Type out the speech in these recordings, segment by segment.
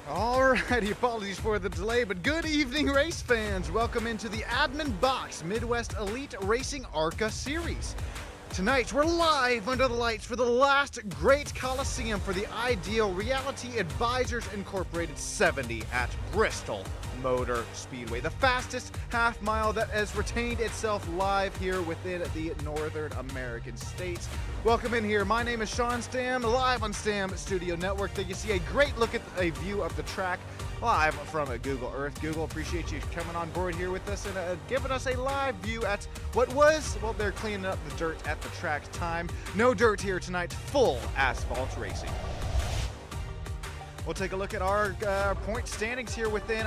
Alrighty, apologies for the delay, but good evening, race fans. Welcome into the Admin Boxx Midwest Elite Racing ARCA Series. Tonight, we're live under the lights for the last great Coliseum for the Ideal Reality Advisors Incorporated 70 at Bristol Motor Speedway, the fastest half mile that has retained itself live here within the Northern American states. Welcome in here. My name is Sean Stam, live on Stam Studio Network. There you see a great look at a view of the track live from Google Earth. Google, appreciate you coming on board here with us and giving us a live view at what was, well, they're cleaning up the dirt at the track time. No dirt here tonight, full asphalt racing. We'll take a look at our point standings here within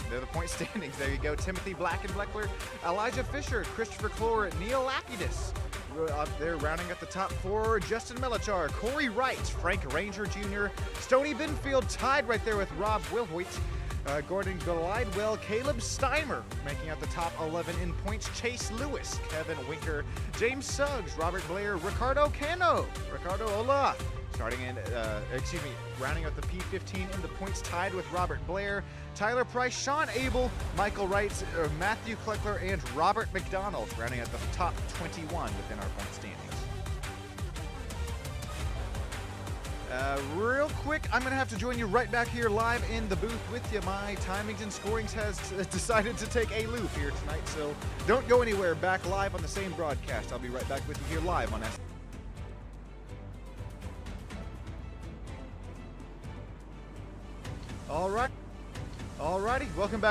they're the point standings. There you go. Timothy Blackenbleckler, Elijah Fisher, Christopher Clore, Neil Lapidus. Up there rounding at the top four, Justin Melichar, Corey Wright, Frank Ranger Jr., Stoney Binfield tied right there with Rob Wilhoit, Gordon Glidewell, Caleb Steimer making out the top 11 in points, Chase Lewis, Kevin Winker, James Suggs, Robert Blair, Ricardo Cano, Ricardo Ola, rounding out the P15 in the points tied with Robert Blair, Tyler Price, Sean Abel, Michael Wright, Matthew Kleckler, and Robert McDonald rounding out the top 21 within our point standings. Real quick, I'm going to have to join you right back here live in the booth with you. My timings and scorings has decided to take a loop here tonight, so don't go anywhere. Back live on the same broadcast. I'll be right back with you here live on S. Alrighty, welcome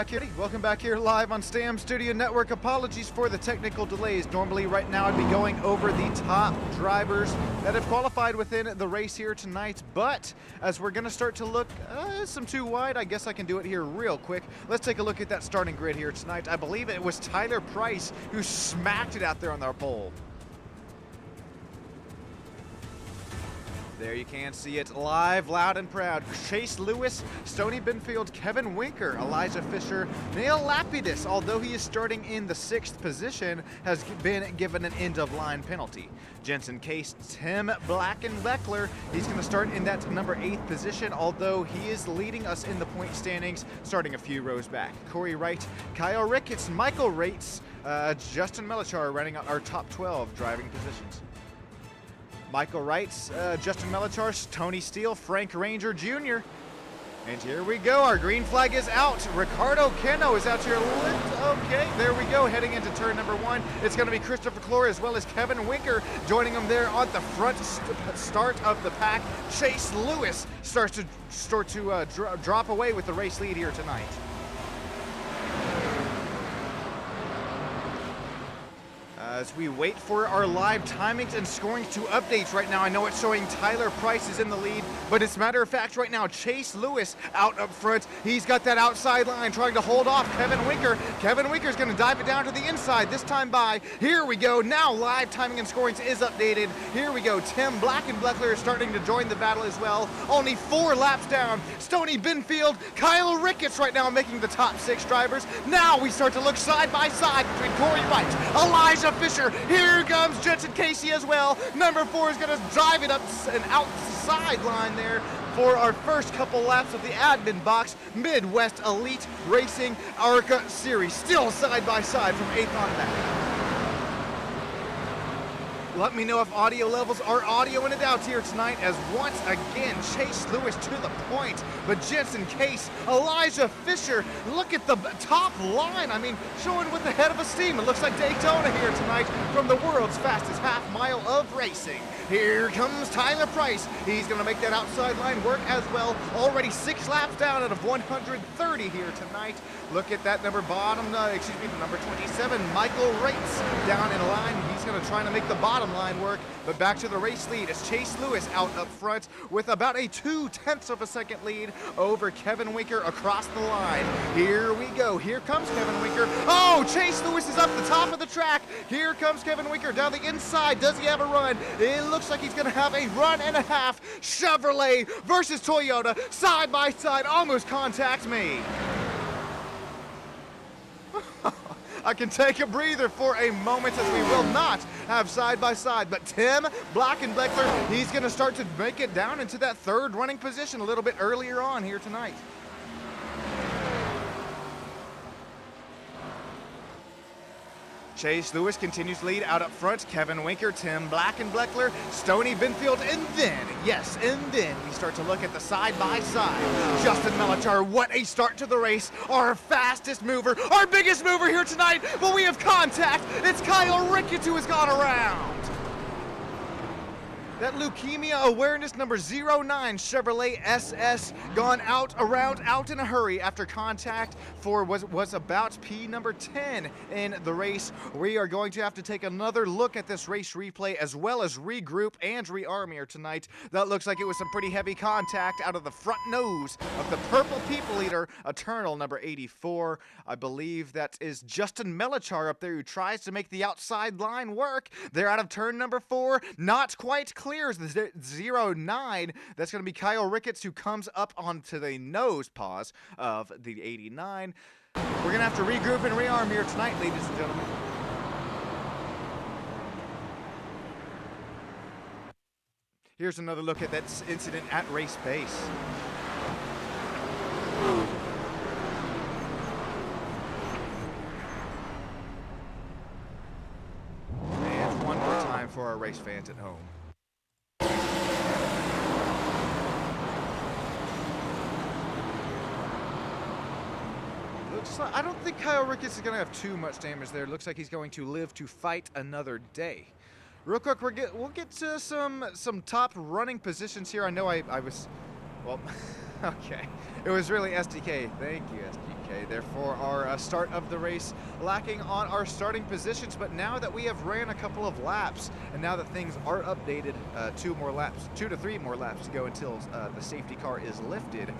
back here live on Stam Studio Network. Apologies for the technical delays. Normally right now I'd be going over the top drivers that have qualified within the race here tonight, but as we're going to start to look some too wide, I guess I can do it here real quick. Let's take a look at that starting grid here tonight. I believe it was Tyler Price who smacked it out there on our pole. There you can see it live, loud and proud. Chase Lewis, Stoney Binfield, Kevin Winker, Elijah Fisher, Neil Lapidus, although he is starting in the 6th position, has been given an end-of-line penalty. Jensen Case, Tim Blackenbleckler, he's going to start in that number 8th position, although he is leading us in the point standings, starting a few rows back. Corey Wright, Kyle Ricketts, Michael Rates, Justin Melichar running our top 12 driving positions. Michael Wrights, Justin Melichar, Tony Steele, Frank Ranger Jr. And here we go, our green flag is out. Ricardo Cano is out here. Okay, there we go, heading into turn number 1. It's going to be Christopher Clore as well as Kevin Winker joining him there on the front start of the pack. Chase Lewis starts to drop away with the race lead here tonight. As we wait for our live timings and scorings to update right now, I know it's showing Tyler Price is in the lead, but as a matter of fact right now, Chase Lewis out up front. He's got that outside line trying to hold off Kevin Winker. Kevin Winker's going to dive it down to the inside, this time by. Here we go, now live timing and scorings is updated. Here we go, Tim Blackenbleckler is starting to join the battle as well. Only 4 laps down. Stoney Binfield, Kyle Ricketts right now making the top 6 drivers. Now we start to look side by side between Corey Wright, Elijah Fisher. Here comes Jensen Casey as well. Number 4 is going to drive it up and outside line there for our first couple laps of the Admin Boxx Midwest Elite Racing ARCA Series. Still side by side from 8th on back. Let me know if audio levels are audioing it out here tonight, as once again, Chase Lewis to the point, but Jensen Case, Elijah Fisher, look at the top line. I mean, showing with the head of a steam. It looks like Daytona here tonight from the world's fastest half mile of racing. Here comes Tyler Price. He's going to make that outside line work as well. Already 6 laps down out of 130 here tonight. Look at that number the number 27, Michael Rates down in line. He's going to try to make the bottom line work, but back to the race lead as Chase Lewis out up front with about a 0.2 of a second lead over Kevin Winker across the line. Here we go. Here comes Kevin Winker. Oh, Chase Lewis is up the top of the track. Here comes Kevin Winker down the inside. Does he have a run? It looks like he's going to have a run and a half. Chevrolet versus Toyota, side by side, almost contact me. I can take a breather for a moment as we will not have side by side. But Tim Blackenbeckler, he's going to start to make it down into that third running position a little bit earlier on here tonight. Chase Lewis continues to lead out up front. Kevin Winker, Tim Blackenbeckler, Stoney Binfield, and then we start to look at the side-by-side. Justin Melachar, what a start to the race. Our fastest mover, our biggest mover here tonight, but we have contact. It's Kyle Ricketts who has gone around. That leukemia awareness number 09 Chevrolet SS gone out in a hurry after contact for was about P number 10 in the race. We are going to have to take another look at this race replay as well as regroup and rearm here tonight. That looks like it was some pretty heavy contact out of the front nose of the purple people eater, Eternal number 84. I believe that is Justin Melachar up there who tries to make the outside line work. They're out of turn number 4, not quite clears the 09. That's going to be Kyle Ricketts who comes up onto the nose pause of the 89. We're going to have to regroup and rearm here tonight, ladies and gentlemen. Here's another look at that incident at race pace. And one more time for our race fans at home. I don't think Kyle Ricketts is going to have too much damage there. It looks like he's going to live to fight another day. Real quick, we'll get to some top running positions here. I know I was, well, okay. It was really SDK. Thank you, SDK. Therefore, our start of the race lacking on our starting positions. But now that we have ran a couple of laps, and now that things are updated, 2 to 3 more laps to go until the safety car is lifted.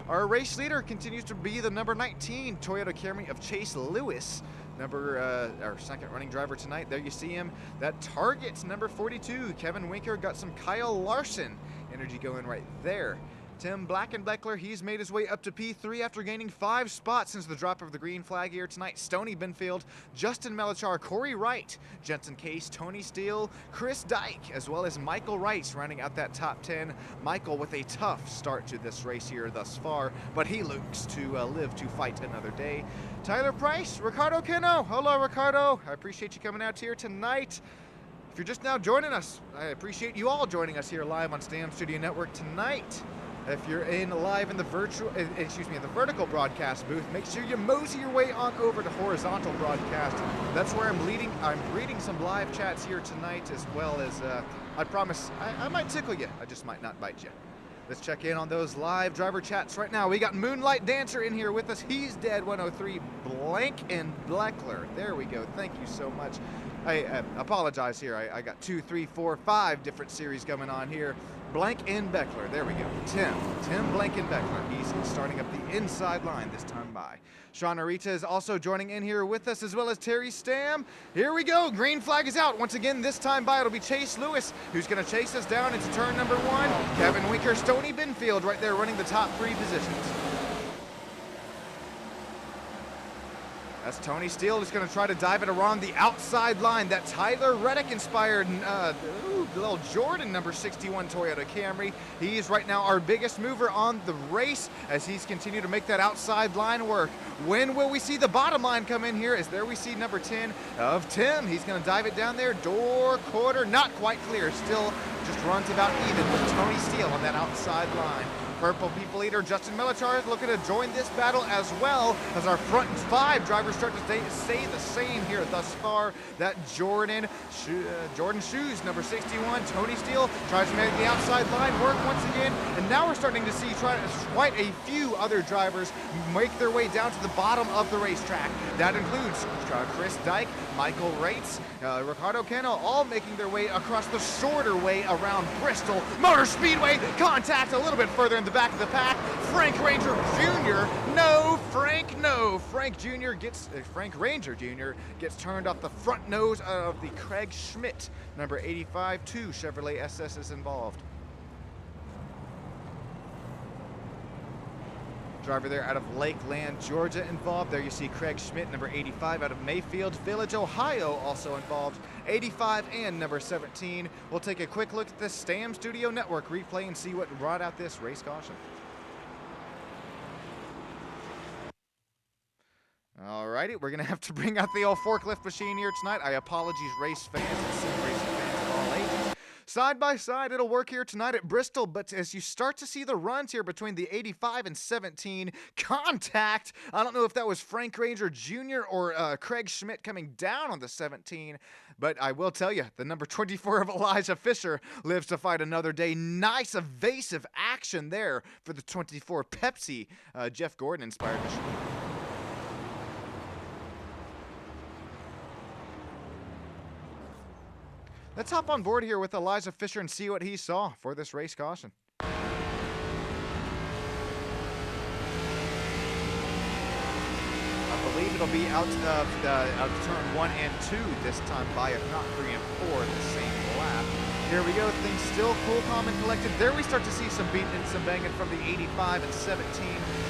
Our race leader continues to be the number 19 Toyota Camry of Chase Lewis. Our second running driver tonight. There you see him. That target, number 42, Kevin Winker, got some Kyle Larson energy going right there. Tim Blackenbeckler, he's made his way up to P3 after gaining 5 spots since the drop of the green flag here tonight. Stoney Binfield, Justin Melachar, Corey Wright, Jensen Case, Tony Steele, Chris Dyke, as well as Michael Rice rounding out that top 10. Michael with a tough start to this race here thus far, but he looks to live to fight another day. Tyler Price, Ricardo Keno. Hello, Ricardo. I appreciate you coming out here tonight. If you're just now joining us, I appreciate you all joining us here live on Stam Studio Network tonight. If you're live in the vertical broadcast booth, make sure you mosey your way on over to horizontal broadcast. That's where I'm reading some live chats here tonight, as well as I promise I might tickle you. I just might not bite you. Let's check in on those live driver chats right now. We got Moonlight Dancer in here with us. He's dead 103 Blackenbeckler. There we go. Thank you so much. I apologize here. I got 2, 3, 4, 5 different series coming on here. Blackenbeckler. There we go. Tim Blackenbeckler. He's starting up the inside line this time by. Sean Arita is also joining in here with us, as well as Terry Stam. Here we go. Green flag is out. Once again, this time by, it'll be Chase Lewis, who's going to chase us down into turn number 1. Kevin Winker, Stoney Binfield right there running the top 3 positions. That's Tony Steele just going to try to dive it around the outside line. That Tyler Reddick-inspired little Jordan number 61 Toyota Camry. He is right now our biggest mover on the race as he's continued to make that outside line work. When will we see the bottom line come in here? As there we see number 10 of Tim. He's going to dive it down there. Door quarter, not quite clear. Still just runs about even with Tony Steele on that outside line. Purple People Eater Justin Melachar is looking to join this battle as well as our front 5 drivers start to stay the same here thus far. That Jordan Shoes, number 61, Tony Steele tries to make the outside line work once again. And now we're starting to see quite a few other drivers make their way down to the bottom of the racetrack. That includes Chris Dyke, Michael Rates, Ricardo Keno, all making their way across the shorter way around Bristol Motor Speedway. Contact a little bit further in the back of the pack. Frank Ranger Jr. Frank Ranger Jr. gets turned off the front nose of the Craig Schmidt, number 85, 2 Chevrolet SS is involved. driver there out of Lakeland, Georgia involved. There you see Craig Schmidt, number 85, out of Mayfield Village, Ohio, also involved. 85 and number 17. We'll take a quick look at the Stam Studio Network replay and see what brought out this race caution. Alrighty, we're gonna have to bring out the old forklift machine here tonight. I apologize, race fans and sim racing fans of all ages. Side by side, it'll work here tonight at Bristol, but as you start to see the runs here between the 85 and 17, contact. I don't know if that was Frank Ranger Jr. or Craig Schmidt coming down on the 17, but I will tell you, the number 24 of Elijah Fisher lives to fight another day. Nice evasive action there for the 24 Pepsi Jeff Gordon-inspired machine. Let's hop on board here with Elijah Fisher and see what he saw for this race caution. I believe it'll be out of turn 1 and 2 this time by, if not 3 and 4, the same lap. Here we go, things still cool, calm, and collected. There we start to see some beating and some banging from the 85 and 17.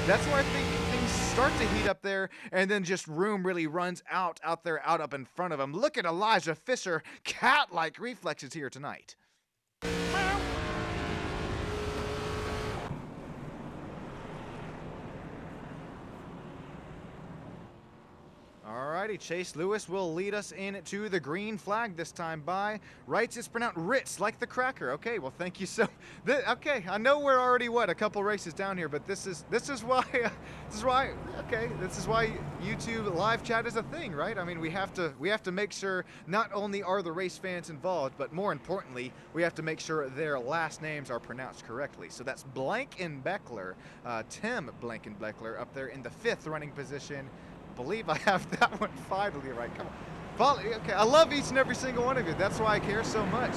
That's where I think things start to heat up there, and then just room really runs out there, out up in front of him. Look at Elijah Fisher, cat-like reflexes here tonight. Alrighty, Chase Lewis will lead us into the green flag this time by. Wrights is pronounced Ritz, like the cracker. Okay, well, thank you so. Okay, I know we're already a couple races down here, but this is why this is why YouTube live chat is a thing, right? I mean, we have to make sure not only are the race fans involved, but more importantly, we have to make sure their last names are pronounced correctly. So that's Blankenbeckler, Tim Blankenbeckler, up there in the 5th running position. I believe I have that one finally right. Come on. Okay, I love each and every single one of you. That's why I care so much.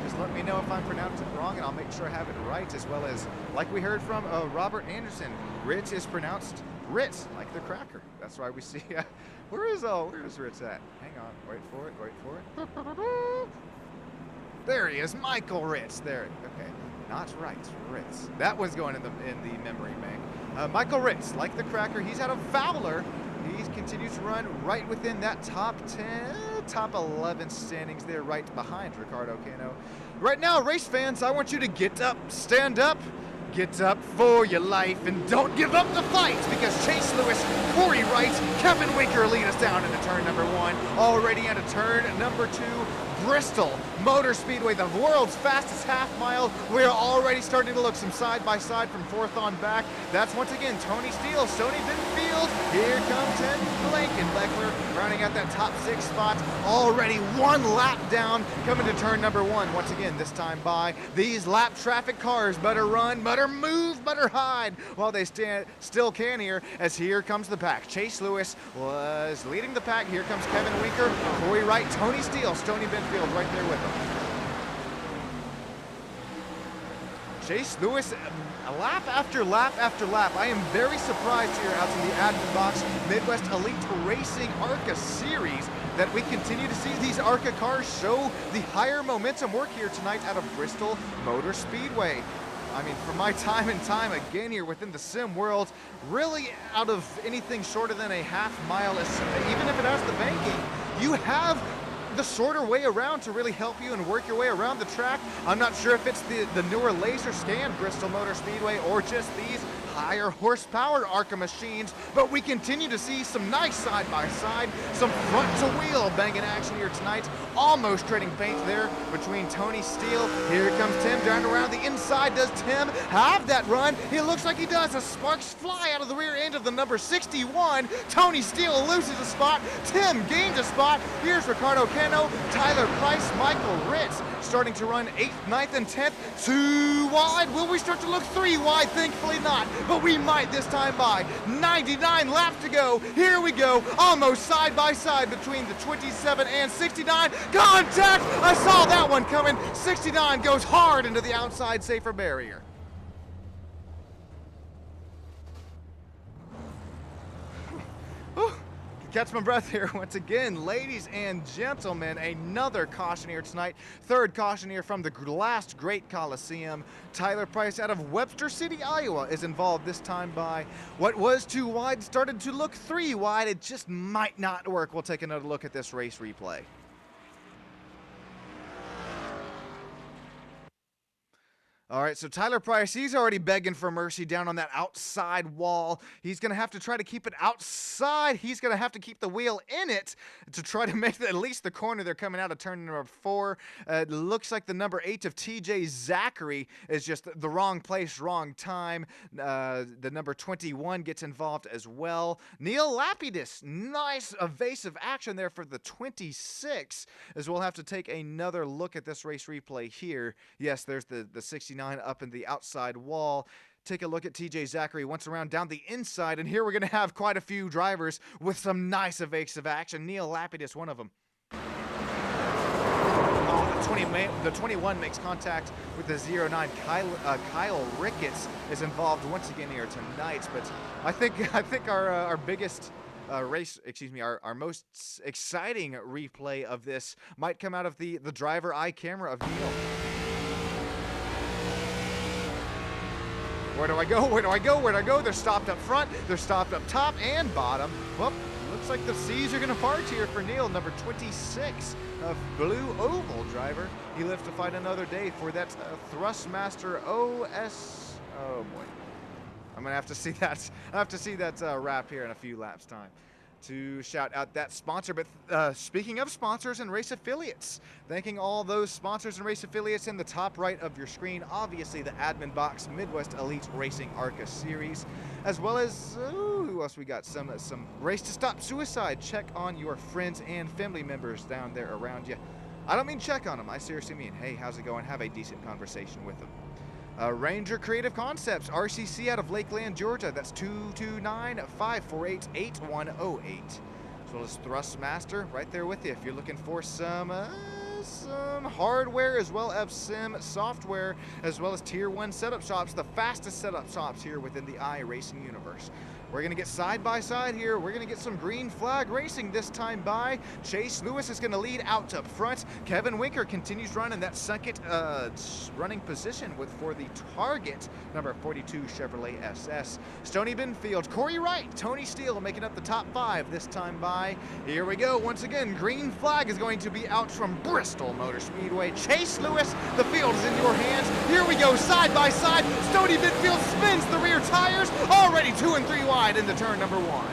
Just let me know if I'm pronouncing it wrong, and I'll make sure I have it right, as well as, like we heard from Robert Anderson, Ritz is pronounced Ritz, like the cracker. That's why we see. Where is Ritz at? Hang on. Wait for it. There he is, Michael Ritz. There. Okay. Not right, Ritz. That was going in the memory bank. Michael Ritz, like the cracker. He's out of Fowler. He continues to run right within that top 10, top 11 standings there, right behind Ricardo Cano. Right now, race fans, I want you to get up, stand up, get up for your life, and don't give up the fight, because Chase Lewis, Corey Wright, Kevin Winker lead us down into turn number 1. Already into turn number 2. Bristol Motor Speedway, the world's fastest half mile. We're already starting to look some side by side from 4th on back. That's once again Tony Steele, Stoney Benfield. Here comes Tim Blankenbeckler rounding out that top 6 spot. Already 1 lap down, coming to turn number 1. Once again, this time by. These lap traffic cars better run, better move, better hide while they still can here, as here comes the pack. Chase Lewis was leading the pack. Here comes Kevin Winker, Corey Wright, Tony Steele, Stoney Benfield right there with him. Chase Lewis, lap after lap after lap. I am very surprised here out in the Admin Boxx Midwest Elite Racing ARCA Series that we continue to see these ARCA cars show the higher momentum work here tonight out of Bristol Motor Speedway. I mean, for my time and time again here within the sim world, really out of anything shorter than a half mile, even if it has the banking, you have the shorter way around to really help you and work your way around the track. I'm not sure if it's the newer laser scan Bristol Motor Speedway or just these higher horsepower ARCA machines, but we continue to see some nice side-by-side, some front-to-wheel banging action here tonight. Almost trading paint there between Tony Steele. Here comes Tim down around the inside. Does Tim have that run? It looks like he does. As sparks fly out of the rear end of the number 61. Tony Steele loses a spot. Tim gains a spot. Here's Ricardo Cano, Tyler Price, Michael Ritz starting to run 8th, 9th, and 10th. 2 wide. Will we start to look 3 wide? Thankfully not, but we might this time by. 99 laps to go. Here we go. Almost side by side between the 27 and 69. Contact! I saw that one coming. 69 goes hard into the outside safer barrier. catch my breath here once again. Ladies and gentlemen, another caution here tonight. Third caution here from the last great Coliseum. Tyler Price out of Webster City, Iowa is involved this time by what was 2 wide, started to look 3 wide. It just might not work. We'll take another look at this race replay. All right, so Tyler Price, he's already begging for mercy down on that outside wall. He's going to have to try to keep it outside. He's going to have to keep the wheel in it to try to make at least the corner. They're coming out of turn number 4. It looks like the number 8 of TJ Zachary is just the wrong place, wrong time. The number 21 gets involved as well. Neil Lapidus, nice evasive action there for the 26, as we'll have to take another look at this race replay here. Yes, there's the 69 up in the outside wall. Take a look at TJ Zachary once around down the inside, and here we're going to have quite a few drivers with some nice evasive action. Neil Lapidus, one of them. Oh, the 21 makes contact with the 09. Kyle Ricketts is involved once again here tonight, but I think our biggest our most exciting replay of this might come out of the driver eye camera of Neil. Where do I go? Where do I go? Where do I go? They're stopped up front. They're stopped up top and bottom. Well, looks like the C's are going to part here for Neil, number 26 of Blue Oval driver. He lives to fight another day for that Thrustmaster OS. Oh boy, I'm gonna have to see that. I have to see that wrap here in a few laps time to shout out that sponsor. But speaking of sponsors and race affiliates, thanking all those sponsors and race affiliates in the top right of your screen. Obviously the Admin Boxx Midwest Elite Racing ARCA Series, as well as who else we got? Some Race to Stop Suicide. Check on your friends and family members down there around you. I don't mean check on them. I seriously mean, hey, how's it going? Have a decent conversation with them. Ranger Creative Concepts, RCC out of Lakeland, Georgia. That's 229-548-8108. As well as Thrustmaster, right there with you. If you're looking for some hardware as well as some software, as well as Tier 1 setup shops, the fastest setup shops here within the iRacing universe. We're going to get side by side here. We're going to get some green flag racing this time by. Chase Lewis is going to lead out up front. Kevin Winker continues running that second running position for the Target number 42 Chevrolet SS. Stoney Binfield, Corey Wright, Tony Steele making up the top 5 this time by. Here we go. Once again, green flag is going to be out from Bristol Motor Speedway. Chase Lewis, the field is in your hands. Here we go, side by side. Stoney Binfield spins the rear tires. Already 2 and 3 wide into turn number 1.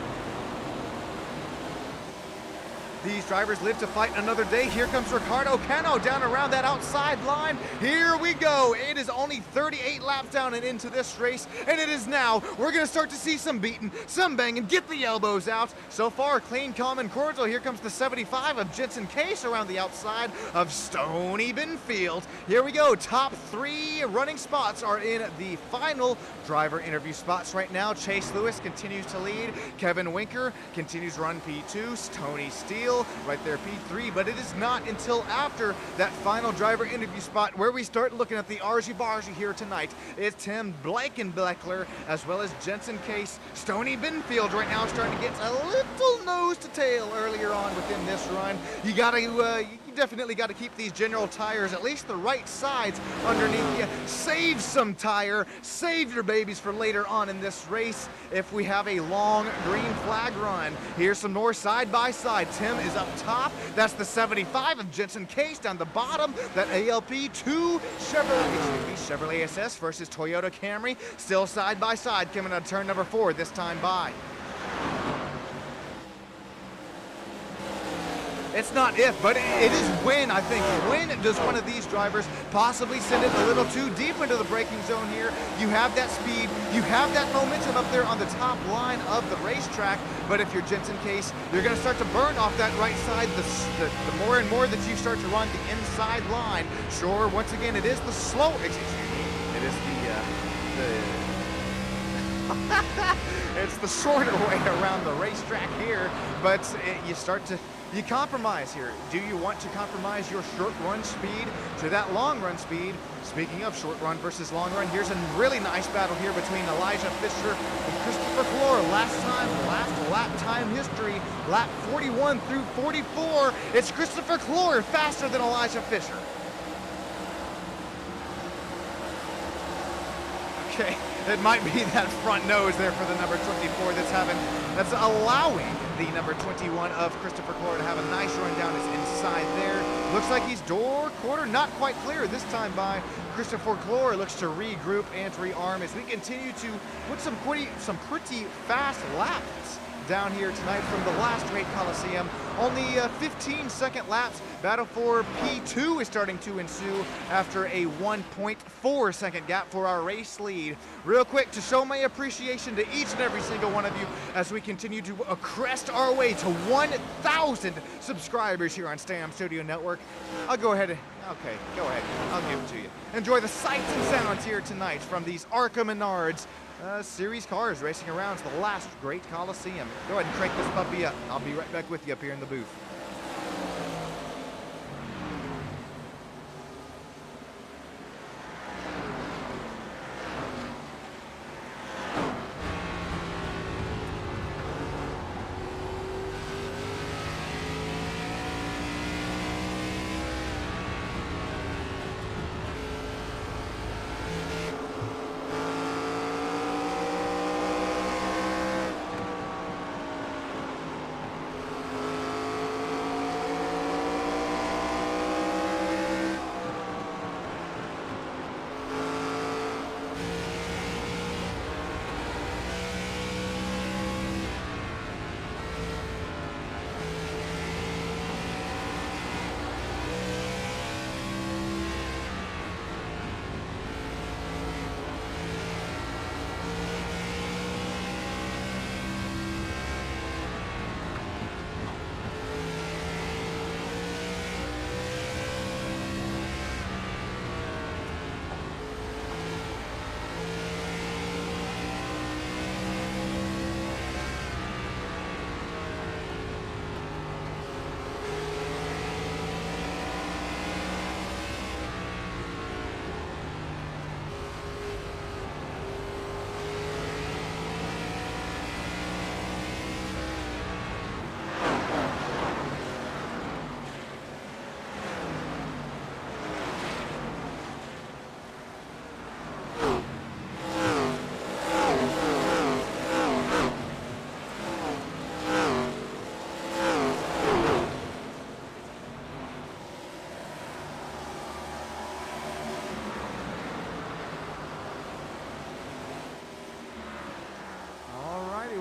These drivers live to fight another day. Here comes Ricardo Cano down around that outside line. Here we go. It is only 38 laps down and into this race, and it is now. We're going to start to see some beating, some banging. Get the elbows out. So far, clean, calm, and cordial. Here comes the 75 of Jensen Case around the outside of Stoney Binfield. Here we go. Top 3 running spots are in the final driver interview spots right now. Chase Lewis continues to lead. Kevin Winker continues to run P2. Tony Steele right there, P3, but it is not until after that final driver interview spot where we start looking at the Argy-Bargy here tonight. It's Tim Blankenbeckler as well as Jensen Case. Stoney Binfield right now starting to get a little nose to tail earlier on within this run. You definitely got to keep these general tires, at least the right sides, underneath you. Save some tire, save your babies for later on in this race if we have a long green flag run. Here's some more side by side. Tim is up top. That's the 75 of Jensen Case down the bottom. That ALP2 Chevrolet SS versus Toyota Camry. Still side by side coming out of turn number 4 this time by. It's not if, but it is when, I think. When does one of these drivers possibly send it a little too deep into the braking zone here? You have that speed, you have that momentum up there on the top line of the racetrack, but if you're Jensen Case, you're going to start to burn off that right side the more and more that you start to run the inside line. Sure, once again, it is the slow, excuse me, it is it's the shorter way around the racetrack here, but you start to You compromise here. Do you want to compromise your short run speed to that long run speed? Speaking of short run versus long run, here's a really nice battle here between Elijah Fisher and Christopher Clore. Last lap time history, lap 41 through 44. It's Christopher Clore faster than Elijah Fisher. Okay, it might be that front nose there for the number 24 that's allowing the number 21 of Christopher Clore to have a nice run down his inside there. Looks like he's door quarter, not quite clear this time by Christopher Clore. Looks to regroup and rearm as we continue to put some pretty fast laps down here tonight from the last great Coliseum. Only 15-second laps. Battle for P2 is starting to ensue after a 1.4 second gap for our race lead. Real quick, to show my appreciation to each and every single one of you as we continue to crest our way to 1,000 subscribers here on Stam Studio Network. I'll go ahead. Okay, go ahead. I'll give it to you. Enjoy the sights and sounds here tonight from these ARCA Menards series cars racing around to the last great Coliseum. Go ahead and crank this puppy up. I'll be right back with you up here in the booth.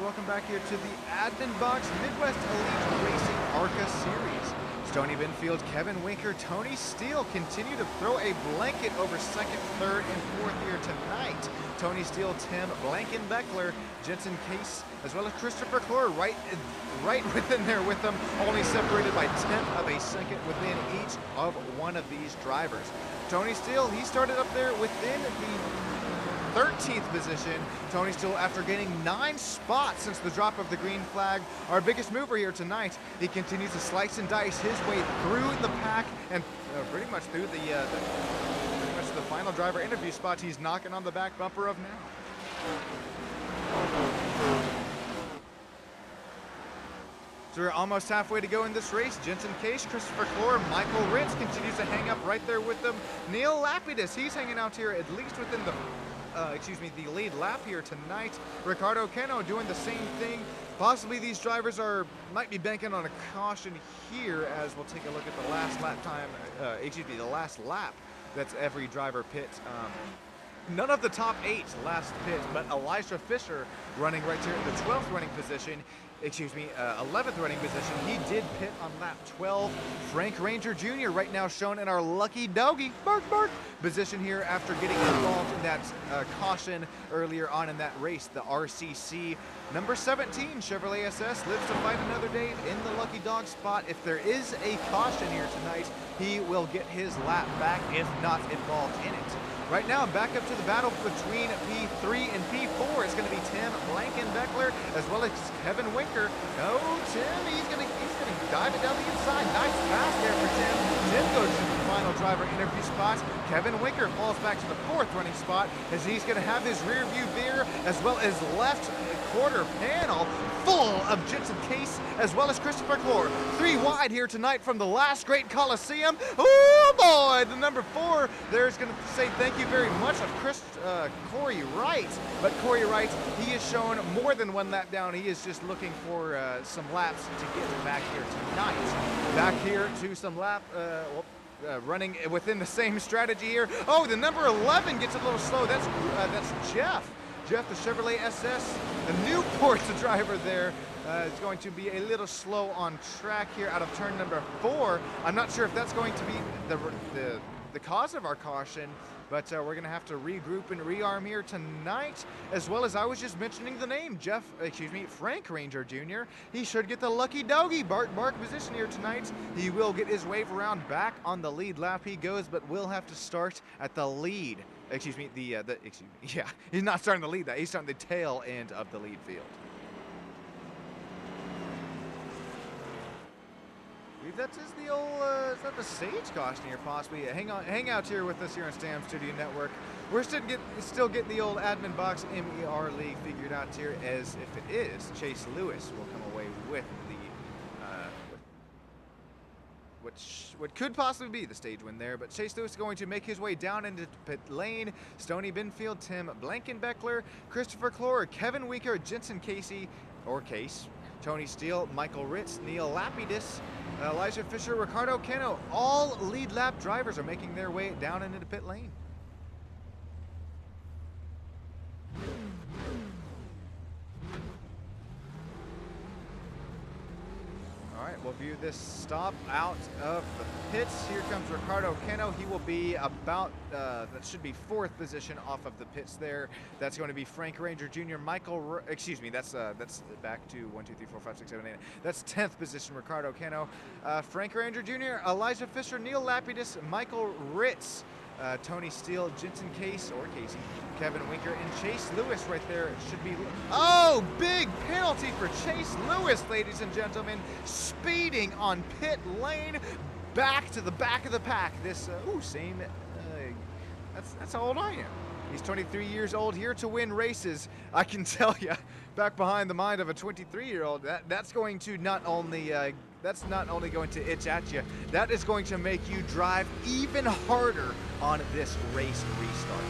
Welcome back here to the Admin Boxx Midwest Elite Racing ARCA Series. Stony Benfield, Kevin Winker, Tony Steele continue to throw a blanket over second, third, and fourth here tonight. Tony Steele, Tim Blankenbeckler, Jensen Case, as well as Christopher Clore right within there with them, only separated by 10th of a second within each of one of these drivers. Tony Steele, he started up there within the 13th position. Tony Steele, after gaining 9 spots since the drop of the green flag, our biggest mover here tonight. He continues to slice and dice his way through the pack and pretty much through the final driver interview spot. He's knocking on the back bumper of now. So we're almost halfway to go in this race. Jensen Case, Christopher Clore, Michael Ritz continues to hang up right there with them. Neil Lapidus, he's hanging out here at least within the the lead lap here tonight. Ricardo Cano doing the same thing. Possibly these drivers might be banking on a caution here as we'll take a look at the last lap time, the last lap that's every driver pit. None of the top 8 last pit, but Elijah Fisher running right here in the 12th running position. 11th running position. He did pit on lap 12. Frank Ranger Jr. right now shown in our lucky doggy position here after getting involved in that caution earlier on in that race. The RCC number 17 Chevrolet SS lives to fight another day in the lucky dog spot. If there is a caution here tonight, he will get his lap back if not involved in it. Right now, back up to the battle between P3 and P4. It's going to be Tim Blankenbeckler as well as Kevin Winker. Oh, Tim, he's going to dive it down the inside. Nice pass there for Tim. Tim goes to the final driver interview spot. Kevin Winker falls back to the 4th running spot as he's going to have his rear view mirror as well as left quarter panel full of Jensen Case as well as Christopher Clore. 3 wide here tonight from the last great Coliseum. Oh boy, the number 4 there's going to say thank you very much of Corey Wright. But Corey Wright, he has shown more than 1 lap down. He is just looking for some laps to get back here tonight. Back here to some running within the same strategy here. Oh, the number 11 gets a little slow. That's Jeff. Jeff, the Chevrolet SS, the Newport's driver there, is going to be a little slow on track here out of turn number 4. I'm not sure if that's going to be the cause of our caution, but we're going to have to regroup and rearm here tonight, as well as I was just mentioning the name, Frank Ranger Jr. He should get the lucky doggy bark position here tonight. He will get his wave around back on the lead lap he goes, but will have to start at the lead. Yeah, he's not starting the lead. He's starting the tail end of the lead field. I believe that is the old, is that the stage caution here possibly? Hang out here with us here on Stam Studio Network. We're still getting the old Admin Box MER League figured out here, as if it is Chase Lewis will come away with the what could possibly be the stage win there, but Chase Lewis is going to make his way down into pit lane. Stoney Binfield, Tim Blankenbeckler, Christopher Clore, Kevin Winker, Jensen Case, Tony Steele, Michael Ritz, Neil Lapidus, Elijah Fisher, Ricardo Cano. All lead lap drivers are making their way down into the pit lane. All right, we'll view this stop out of the pits. Here comes Ricardo Cano. He will be about, that should be 4th position off of the pits there. That's going to be Frank Ranger Jr., that's back to 1, 2, 3, 4, 5, 6, 7, 8. That's 10th position, Ricardo Cano. Frank Ranger Jr., Elijah Fisher, Neil Lapidus, Michael Ritz, Tony Steele, Jensen Case, Kevin Winker, and Chase Lewis right there. It should be, oh, big penalty for Chase Lewis, ladies and gentlemen, speeding on pit lane, back to the back of the pack. This, that's how old I am. He's 23 years old, here to win races. I can tell you, back behind the mind of a 23-year-old, that's going to not only going to itch at you, that is going to make you drive even harder on this race restart.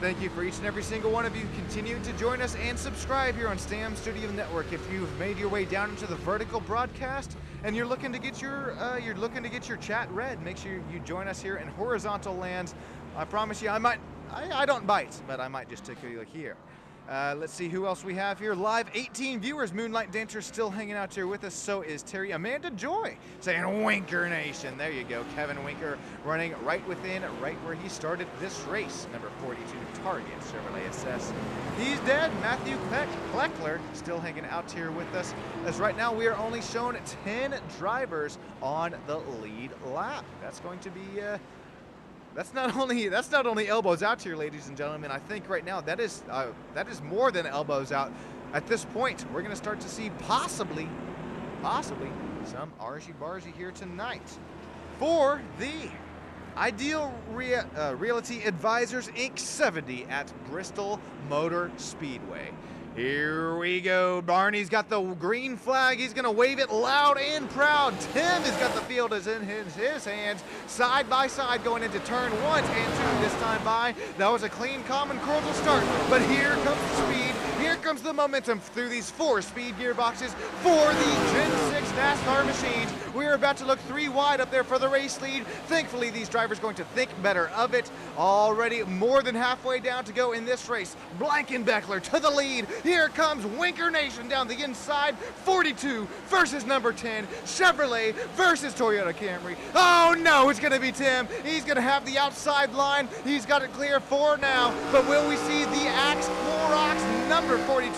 Thank you for each and every single one of you continuing to join us and subscribe here on Stam Studio Network. If you've made your way down into the vertical broadcast and you're looking to get your chat read, make sure you join us here in horizontal lands. I promise you, I don't bite, but I might just tickle you here. Let's see who else we have here. Live 18 viewers. Moonlight Dancer still hanging out here with us. So is Terry. Amanda Joy saying Winker Nation. There you go. Kevin Winker running right where he started this race. Number 42 Target Chevrolet SS. He's dead. Matthew Kleckler still hanging out here with us. As right now we are only shown 10 drivers on the lead lap. That's going to be That's not only elbows out here, ladies and gentlemen. I think right now that is more than elbows out. At this point, we're going to start to see possibly some arsey-barsey here tonight for the Ideal Realty Advisors Inc. 70 at Bristol Motor Speedway. Here we go. Barney's got the green flag. He's going to wave it loud and proud. Tim has got the field in his hands, side by side, going into turn 1 and 2 this time by. That was a clean, common, cordial start. But here comes the speed. Here comes the momentum through these 4 speed gearboxes for the Gen 6 NASCAR machines. We're about to look 3 wide up there for the race lead. Thankfully, these drivers going to think better of it. Already more than halfway down to go in this race. Blankenbeckler to the lead. Here comes Winker Nation down the inside. 42 versus number 10. Chevrolet versus Toyota Camry. Oh no, it's going to be Tim. He's going to have the outside line. He's got it clear for now. But will we see the Axe Clorox number 42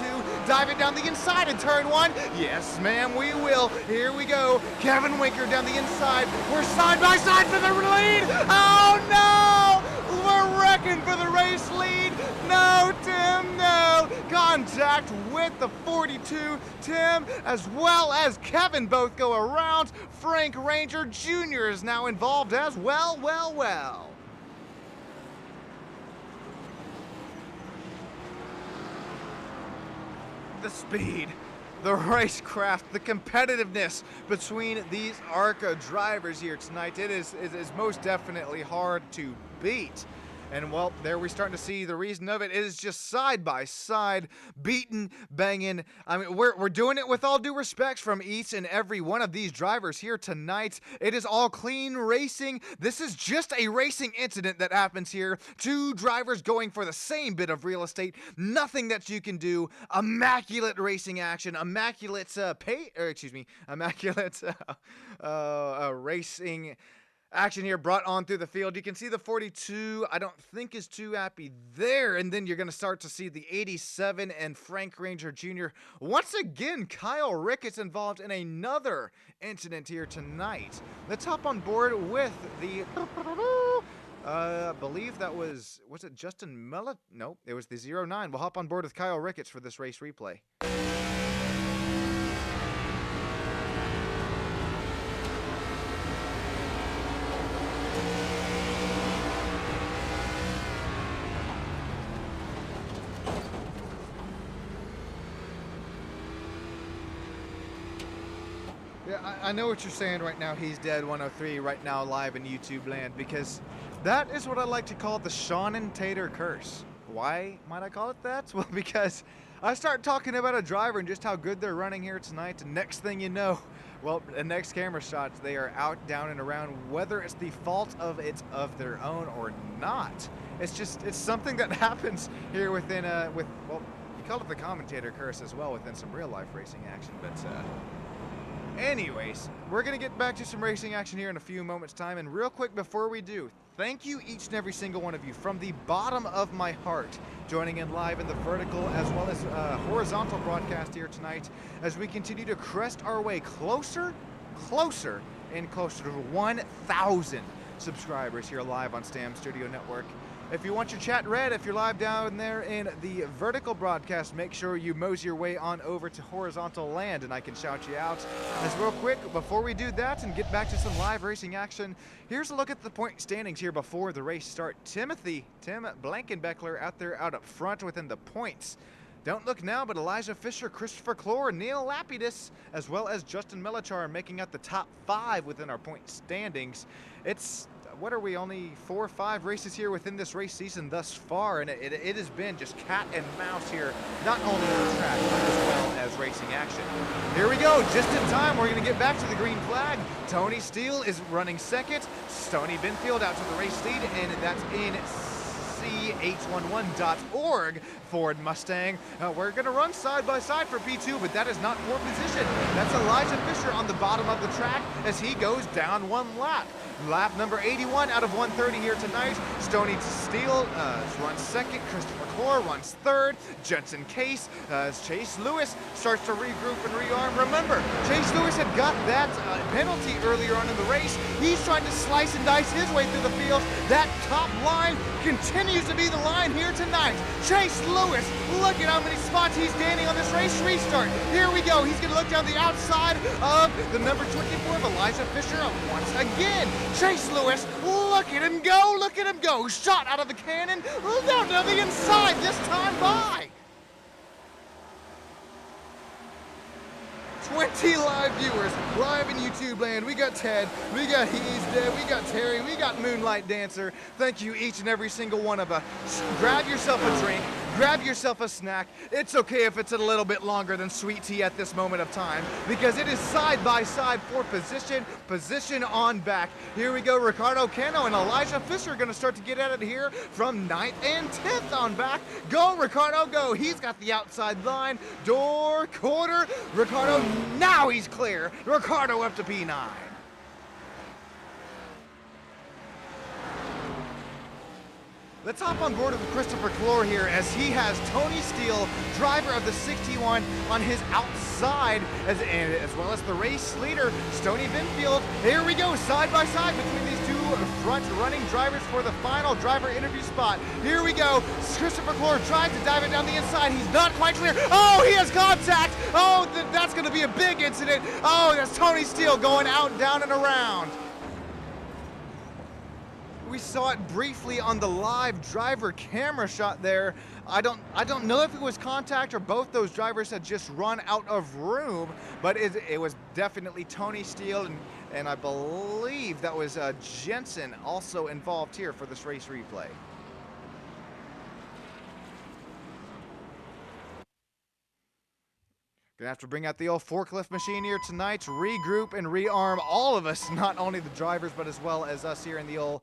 diving down the inside in turn 1? Yes, ma'am, we will. Here we go. Kevin Winker down the inside. We're side by side for the lead. Oh no! We're wrecking for the race lead. No, Tim, no. Contact with the 42. Tim, as well as Kevin, both go around. Frank Ranger Jr. is now involved as well. The speed, the racecraft, the competitiveness between these ARCA drivers here tonight, it is most definitely hard to beat. And well, there we're starting to see the reason of it. It is just side by side, beating, banging. I mean, we're doing it with all due respect from each and every one of these drivers here tonight. It is all clean racing. This is just a racing incident that happens here. Two drivers going for the same bit of real estate. Nothing that you can do. Immaculate racing action. Immaculate racing action here brought on through the field. You can see the 42, I don't think is too happy there. And then you're going to start to see the 87 and Frank Ranger Jr. Once again, Kyle Ricketts involved in another incident here tonight. Let's hop on board with the... believe that was it Justin Mella? Nope, it was the 09. We'll hop on board with Kyle Ricketts for this race replay. Yeah, I know what you're saying right now. He's dead 103 right now live in YouTube land, because that is what I like to call the Sean and Tater curse. Why might I call it that? Well, because I start talking about a driver and just how good they're running here tonight, and next thing you know, well, the next camera shots, they are out, down, and around, whether it's the fault of their own or not. It's something that happens here within, well, you call it the commentator curse as well within some real life racing action, but, anyways, we're going to get back to some racing action here in a few moments' time. And real quick before we do, thank you each and every single one of you from the bottom of my heart joining in live in the vertical as well as horizontal broadcast here tonight as we continue to crest our way closer and closer to 1,000 subscribers here live on Stam Studio Network. If you want your chat read, if you're live down there in the vertical broadcast, make sure you mosey your way on over to horizontal land and I can shout you out. As real quick, before we do that and get back to some live racing action, here's a look at the point standings here before the race start. Tim Blankenbeckler out up front within the points. Don't look now, but Elijah Fisher, Christopher Clore, Neil Lapidus, as well as Justin Melachar making up the top 5 within our point standings. It's, what are we, only 4 or 5 races here within this race season thus far, and it has been just cat and mouse here, not only on the track, but as well as racing action. Here we go, just in time, we're going to get back to the green flag. Tony Steele is running second, Stoney Binfield out to the race lead, and that's in C811.org Ford Mustang. We're going to run side by side for P2, but that is not for position. That's Elijah Fisher on the bottom of the track as he goes down 1 lap. Lap number 81 out of 130 here tonight. Stoney Steele runs second. Christopher Clore runs third. Jensen Case, Chase Lewis starts to regroup and rearm. Remember, Chase Lewis had got that penalty earlier on in the race. He's trying to slice and dice his way through the field. That top line continues to be the line here tonight. Chase Lewis, look at how many spots he's gaining on this race restart. Here we go. He's going to look down the outside of the number 24 of Elijah Fisher once again. Chase Lewis, look at him go, look at him go. Shot out of the cannon, down to the inside, this time by 20 live viewers, live in YouTube land. We got Ted, we got He's Dead, we got Terry, we got Moonlight Dancer. Thank you each and every single one of us. Grab yourself a drink, grab yourself a snack. It's okay if it's a little bit longer than sweet tea at this moment of time, because it is side by side for position on back. Here we go, Ricardo Cano and Elijah Fisher are going to start to get at it here from 9th and 10th on back. Go, Ricardo, go. He's got the outside line, door, quarter, Ricardo, now he's clear. Ricardo up to P9. Let's hop on board with Christopher Clore here as he has Tony Steele, driver of the 61, on his outside, as well as the race leader, Stoney Binfield. Here we go, side by side between these two front running drivers for the final driver interview spot. Here we go. Christopher Clore tries to dive it down the inside. He's not quite clear. Oh, he has contact. Oh, that's going to be a big incident. Oh, that's Tony Steele going out, down, and around. We saw it briefly on the live driver camera shot there. I don't know if it was contact or both those drivers had just run out of room, but it was definitely Tony Steele, and I believe that was Jensen also involved here for this race replay. Gonna have to bring out the old forklift machine here tonight to regroup and rearm all of us, not only the drivers, but as well as us here in the old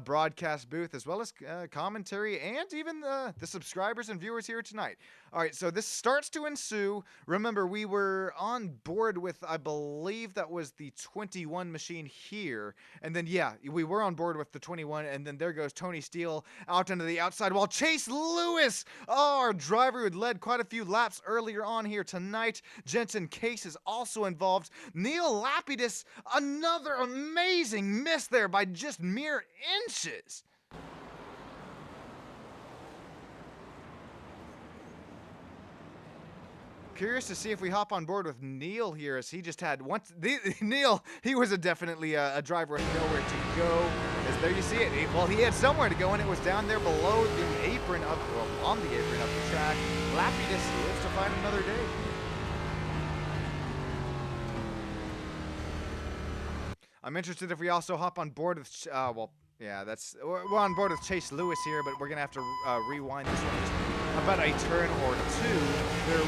broadcast booth, as well as commentary and even the subscribers and viewers here tonight. All right, so this starts to ensue. Remember, we were on board with, I believe that was the 21 machine here. And then, yeah, we were on board with the 21, and then there goes Tony Steele out into the outside, while Chase Lewis, our driver who had led quite a few laps earlier on here tonight. Jensen Case is also involved. Neil Lapidus, another amazing miss there by just mere inches. Curious to see if we hop on board with Neil here, as he just had once. Neil, he was definitely a driver with nowhere to go. As there you see it. He had somewhere to go, and it was down there below the apron of, well, on the apron of the track. Lapidus lives to find another day. I'm interested if we also hop on board with, well, yeah, we're on board with Chase Lewis here, but we're going to have to rewind this one just about a turn or two.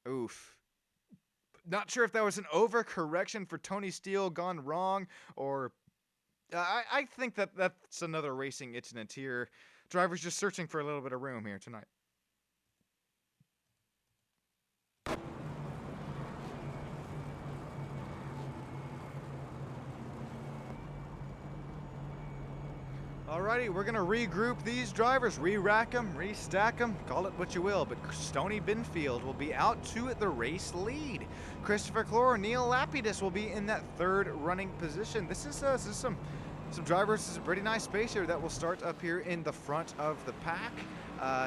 Oof. Not sure if that was an overcorrection for Tony Steele gone wrong, or I think that's another racing incident here. Drivers just searching for a little bit of room here tonight. Alrighty, we're going to regroup these drivers, re-rack them, restack them, call it what you will, but Stoney Binfield will be out to the race lead. Christopher Clore, Neil Lapidus will be in that third running position. This is some drivers. This is a pretty nice space here that will start up here in the front of the pack.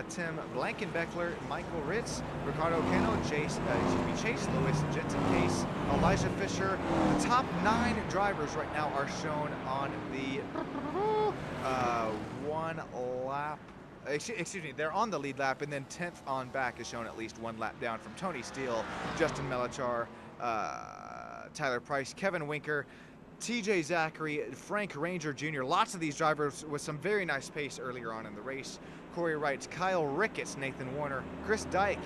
Tim Blankenbeckler, Michael Ritz, Ricardo Cano, Chase Lewis, Jensen Case, Elijah Fisher. The top 9 drivers right now are shown on the one lap. Excuse me, they're on the lead lap, and then 10th on back is shown at least 1 lap down from Tony Steele, Justin Melachar, Tyler Price, Kevin Winker, TJ Zachary, Frank Ranger Jr. Lots of these drivers with some very nice pace earlier on in the race. Corey Wright, Kyle Ricketts, Nathan Warner, Chris Dyke,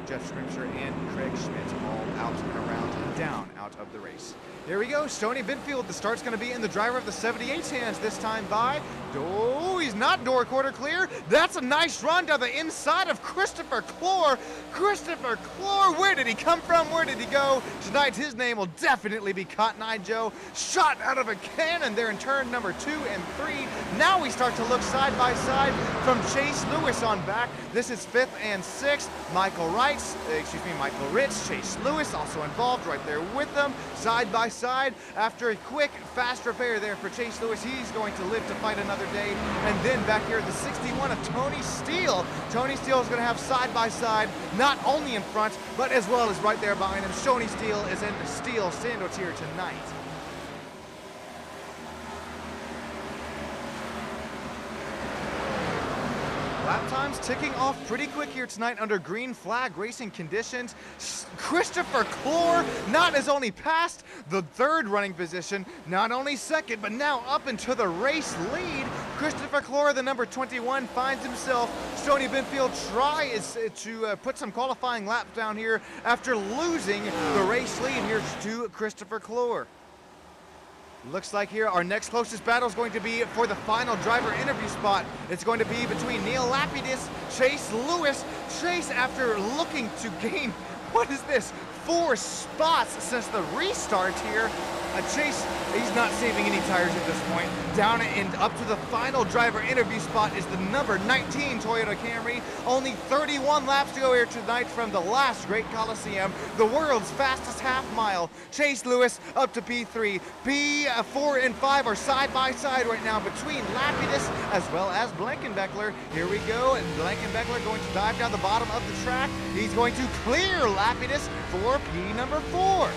Jeff Scrimsher, and Craig Schmidt all out and around and down out of the race. Here we go, Stoney Binfield. The start's going to be in the driver of the 78's hands this time by, oh, he's not door quarter clear. That's a nice run down the inside of Christopher Clore. Christopher Clore, where did he come from? Where did he go? Tonight his name will definitely be Cotton Eye Joe. Shot out of a cannon there in turn number 2 and 3. Now we start to look side by side from Chase Lewis on back. This is 5th and 6th. Michael Ritz, Chase Lewis also involved right there with them, side by side. After a quick, fast repair there for Chase Lewis, he's going to live to fight another day. And then back here at the 61 of Tony Steele. Tony Steele is going to have side by side, not only in front, but as well as right there behind him. Tony Steele is in the steel sandwich here tonight. Lap times ticking off pretty quick here tonight under green flag racing conditions. Christopher Clore not as only past the 3rd running position, not only 2nd, but now up into the race lead. Christopher Clore, the number 21, finds himself. Stoney Binfield tries to put some qualifying laps down here after losing the race lead here to Christopher Clore. Looks like here our next closest battle is going to be for the final driver interview spot. It's going to be between Neil Lapidus, Chase Lewis. Chase, after looking to gain, what is this, 4 spots since the restart here. Chase, he's not saving any tires at this point. Down and up to the final driver interview spot is the number 19 Toyota Camry. Only 31 laps to go here tonight from the last Great Coliseum, the world's fastest half mile. Chase Lewis up to P3. P4 and 5 are side by side right now between Lapidus as well as Blankenbeckler. Here we go, and Blankenbeckler going to dive down the bottom of the track. He's going to clear Lapidus for P number 4.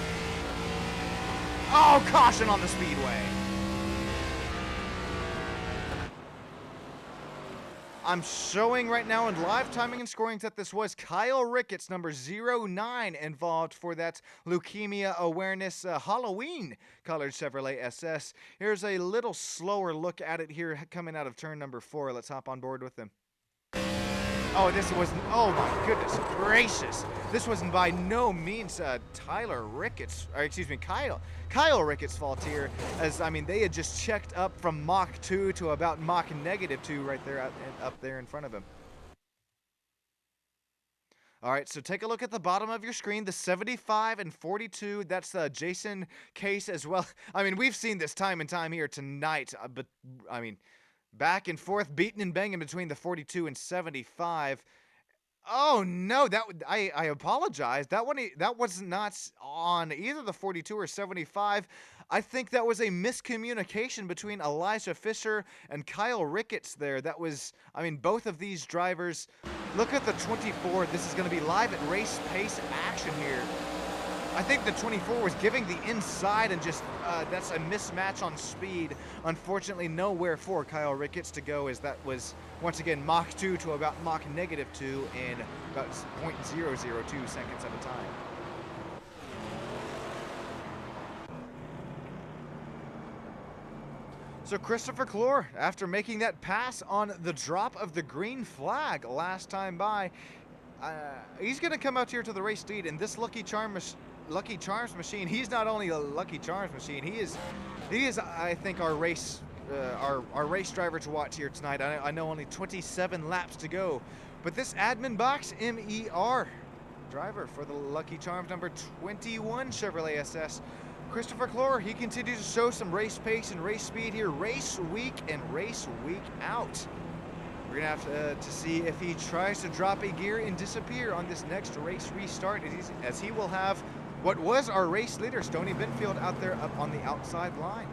Oh, caution on the Speedway. I'm showing right now in live timing and scoring that this was Kyle Ricketts, number 09, involved for that Leukemia Awareness Halloween colored Chevrolet SS. Here's a little slower look at it here coming out of turn number 4. Let's hop on board with them. Oh, this wasn't, oh my goodness gracious. This wasn't by no means Kyle Ricketts' fault here, as, I mean, they had just checked up from Mach 2 to about Mach -2 right there up there in front of him. All right, so take a look at the bottom of your screen, the 75 and 42, that's Jason Case as well. I mean, we've seen this time and time here tonight, but, I mean, back and forth, beating and banging between the 42 and 75. Oh no, I apologize. That was not on either the 42 or 75. I think that was a miscommunication between Elijah Fisher and Kyle Ricketts there. That was, I mean, both of these drivers. Look at the 24. This is going to be live at race pace action here. I think the 24 was giving the inside and just, that's a mismatch on speed. Unfortunately, nowhere for Kyle Ricketts to go, as that was, once again, Mach 2 to about Mach -2 in about 0.002 seconds at a time. So Christopher Clore, after making that pass on the drop of the green flag last time by, he's going to come out here to the race lead, and this Lucky Charms machine, he's not only a Lucky Charms machine, he is I think our race driver to watch here tonight. I know only 27 laps to go, but this Admin Boxx MER driver for the Lucky Charms number 21 Chevrolet SS, Christopher Clore, he continues to show some race pace and race speed here, race week in, race week out. We're going to have to see if he tries to drop a gear and disappear on this next race restart, as he will have what was our race leader, Stoney Benfield, out there up on the outside line.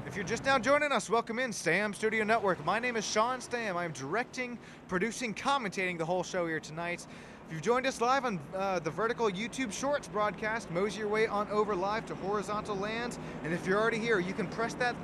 If you're just now joining us, welcome in Stam Studio Network. My name is Sean Stam. I'm directing, producing, commentating the whole show here tonight. If you've joined us live on the vertical YouTube Shorts broadcast, mosey your way on over live to horizontal lands. And if you're already here, you can press that,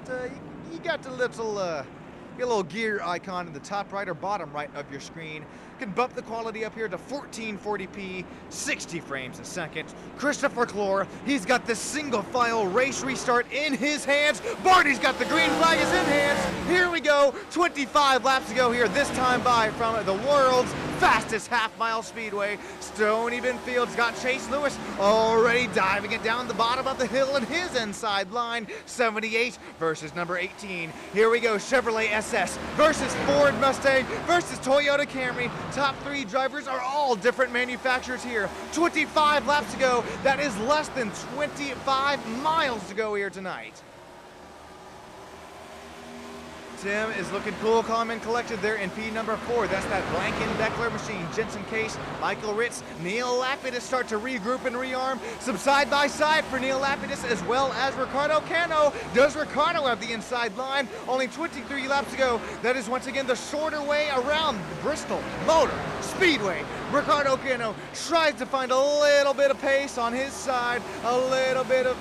you got the little gear icon in the top right or bottom right of your screen. You can bump the quality up here to 1440p, 60 frames a second. Christopher Clore, he's got the single file race restart in his hands. Barty's got the green flag is in hands. Here we go, 25 laps to go here, this time by from the world's fastest half-mile speedway. Stoney Benfield's got Chase Lewis already diving it down the bottom of the hill in his inside line. 78 versus number 18. Here we go, Chevrolet SS versus Ford Mustang versus Toyota Camry. Top 3 drivers are all different manufacturers here. 25 laps to go. That is less than 25 miles to go here tonight. Tim is looking cool, calm, and collected there in P number 4. That's that Blankenbeckler machine. Jensen Case, Michael Ritz, Neil Lapidus start to regroup and rearm. Some side-by-side for Neil Lapidus as well as Ricardo Cano. Does Ricardo have the inside line? Only 23 laps to go. That is once again the shorter way around Bristol Motor Speedway. Ricardo Cano tries to find a little bit of pace on his side, a little bit of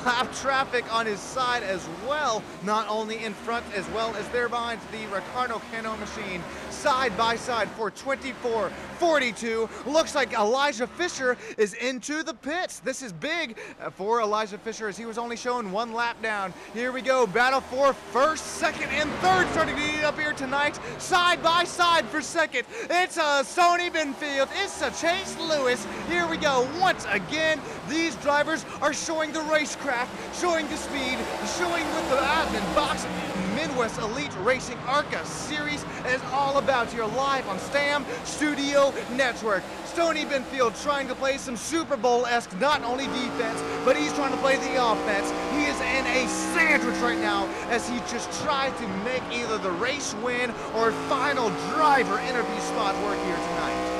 lap traffic on his side as well, not only in front as well as there behind the Ricardo Cano machine. Side by side for 24-42. Looks like Elijah Fisher is into the pits. This is big for Elijah Fisher, as he was only showing 1 lap down. Here we go, battle for first, second, and third starting to heat up here tonight. Side by side for second. It's a Stoney Benfield. It's a Chase Lewis. Here we go. Once again, these drivers are showing the racecraft, showing the speed, showing with the Admin Boxx Midwest Elite Racing ARCA Series is all about here live on STAM Studio Network. Stoney Benfield trying to play some Super Bowl-esque not only defense, but he's trying to play the offense. He is in a sandwich right now as he just tried to make either the race win or final driver interview spot work here tonight.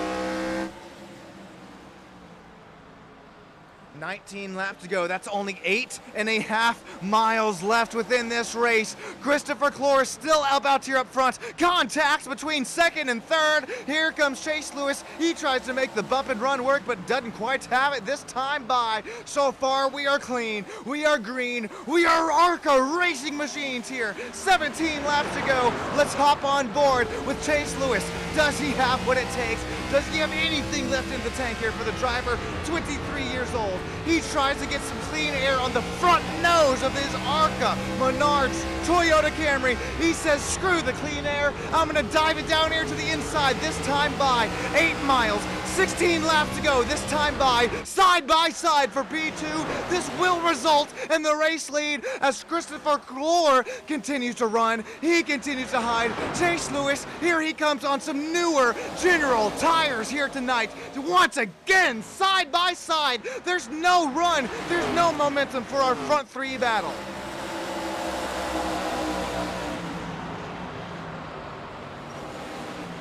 19 laps to go. That's only 8.5 miles left within this race. Christopher Clore still about here up front. Contacts between second and third. Here comes Chase Lewis. He tries to make the bump and run work, but doesn't quite have it this time by. So far, we are clean. We are green. We are ARCA racing machines here. 17 laps to go. Let's hop on board with Chase Lewis. Does he have what it takes? Does he have anything left in the tank here for the driver? 23 years old. He tries to get some clean air on the front nose of his ARCA Menards Toyota Camry. He says, screw the clean air. I'm going to dive it down here to the inside. This time by 8 miles. 16 laps to go. This time by side for P2. This will result in the race lead as Christopher Clore continues to run. He continues to hide. Chase Lewis, here he comes on some newer General tires here tonight. Once again, side by side. There's no run. There's no momentum for our front three battle.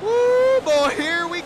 Woo, boy, here we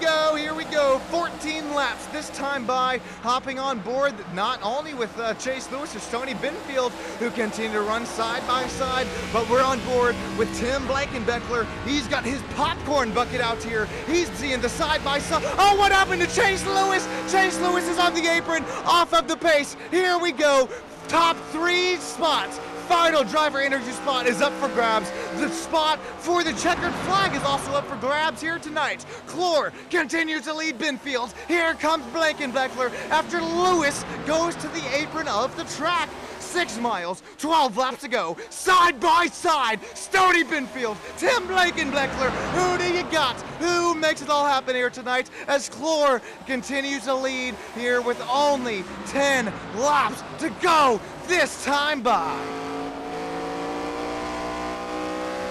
go, 14 laps this time by, hopping on board not only with Chase Lewis or Stoney Benfield, who continue to run side by side, but we're on board with Tim Blankenbeckler. He's got his popcorn bucket out here. He's seeing the side by side. Oh, what happened to Chase Lewis? Chase Lewis is on the apron, off of the pace. Here we go, top 3 spots. Final driver interview spot is up for grabs. The spot for the checkered flag is also up for grabs here tonight. Clore continues to lead Benfield. Here comes Blankenbeckler after Lewis goes to the apron of the track. 6 miles, 12 laps to go. Side by side, Stoney Benfield, Tim Blankenbeckler. Who do you got? Who makes it all happen here tonight as Clore continues to lead here with only 10 laps to go this time by.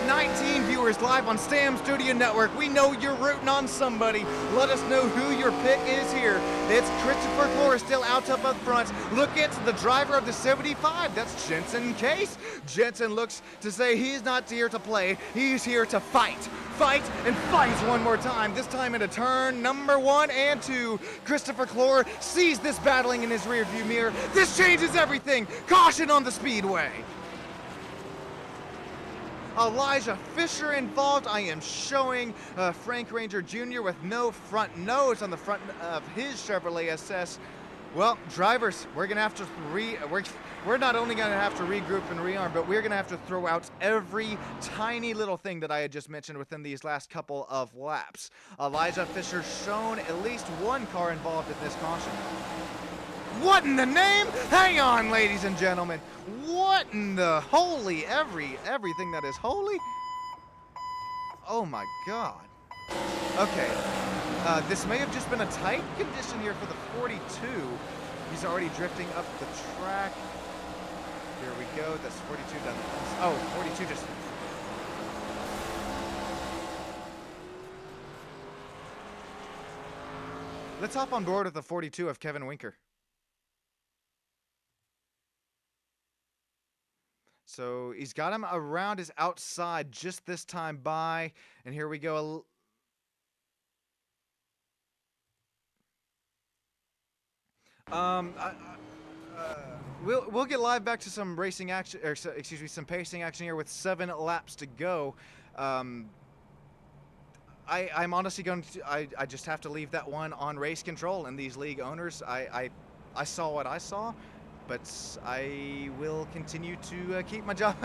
19 viewers live on STAM Studio Network. We know you're rooting on somebody. Let us know who your pick is here. It's Christopher Clore still out up front. Look at the driver of the 75. That's Jensen Case. Jensen looks to say he's not here to play. He's here to fight. Fight and fight one more time. This time into turn number 1 and 2. Christopher Clore sees this battling in his rearview mirror. This changes everything. Caution on the Speedway. Elijah Fisher involved. I am showing Frank Ranger Jr. with no front nose on the front of his Chevrolet SS. Well, drivers, we're gonna have to we're not only gonna have to regroup and rearm, but we're gonna have to throw out every tiny little thing that I had just mentioned within these last couple of laps. Elijah Fisher shown at least one car involved in this caution. What in the name? Hang on, ladies and gentlemen. What in the holy everything that is holy? Oh my God. Okay. This may have just been a tight condition here for the 42. He's already drifting up the track. Here we go. That's 42 done. Oh, 42 just. Let's hop on board with the 42 of Kevin Winker. So he's got him around his outside just this time by, and here we go. We'll get live back to some racing action, or excuse me, some pacing action here with 7 laps to go. I'm honestly going to, I just have to leave that one on race control and these league owners. I saw what I saw. But I will continue to keep my job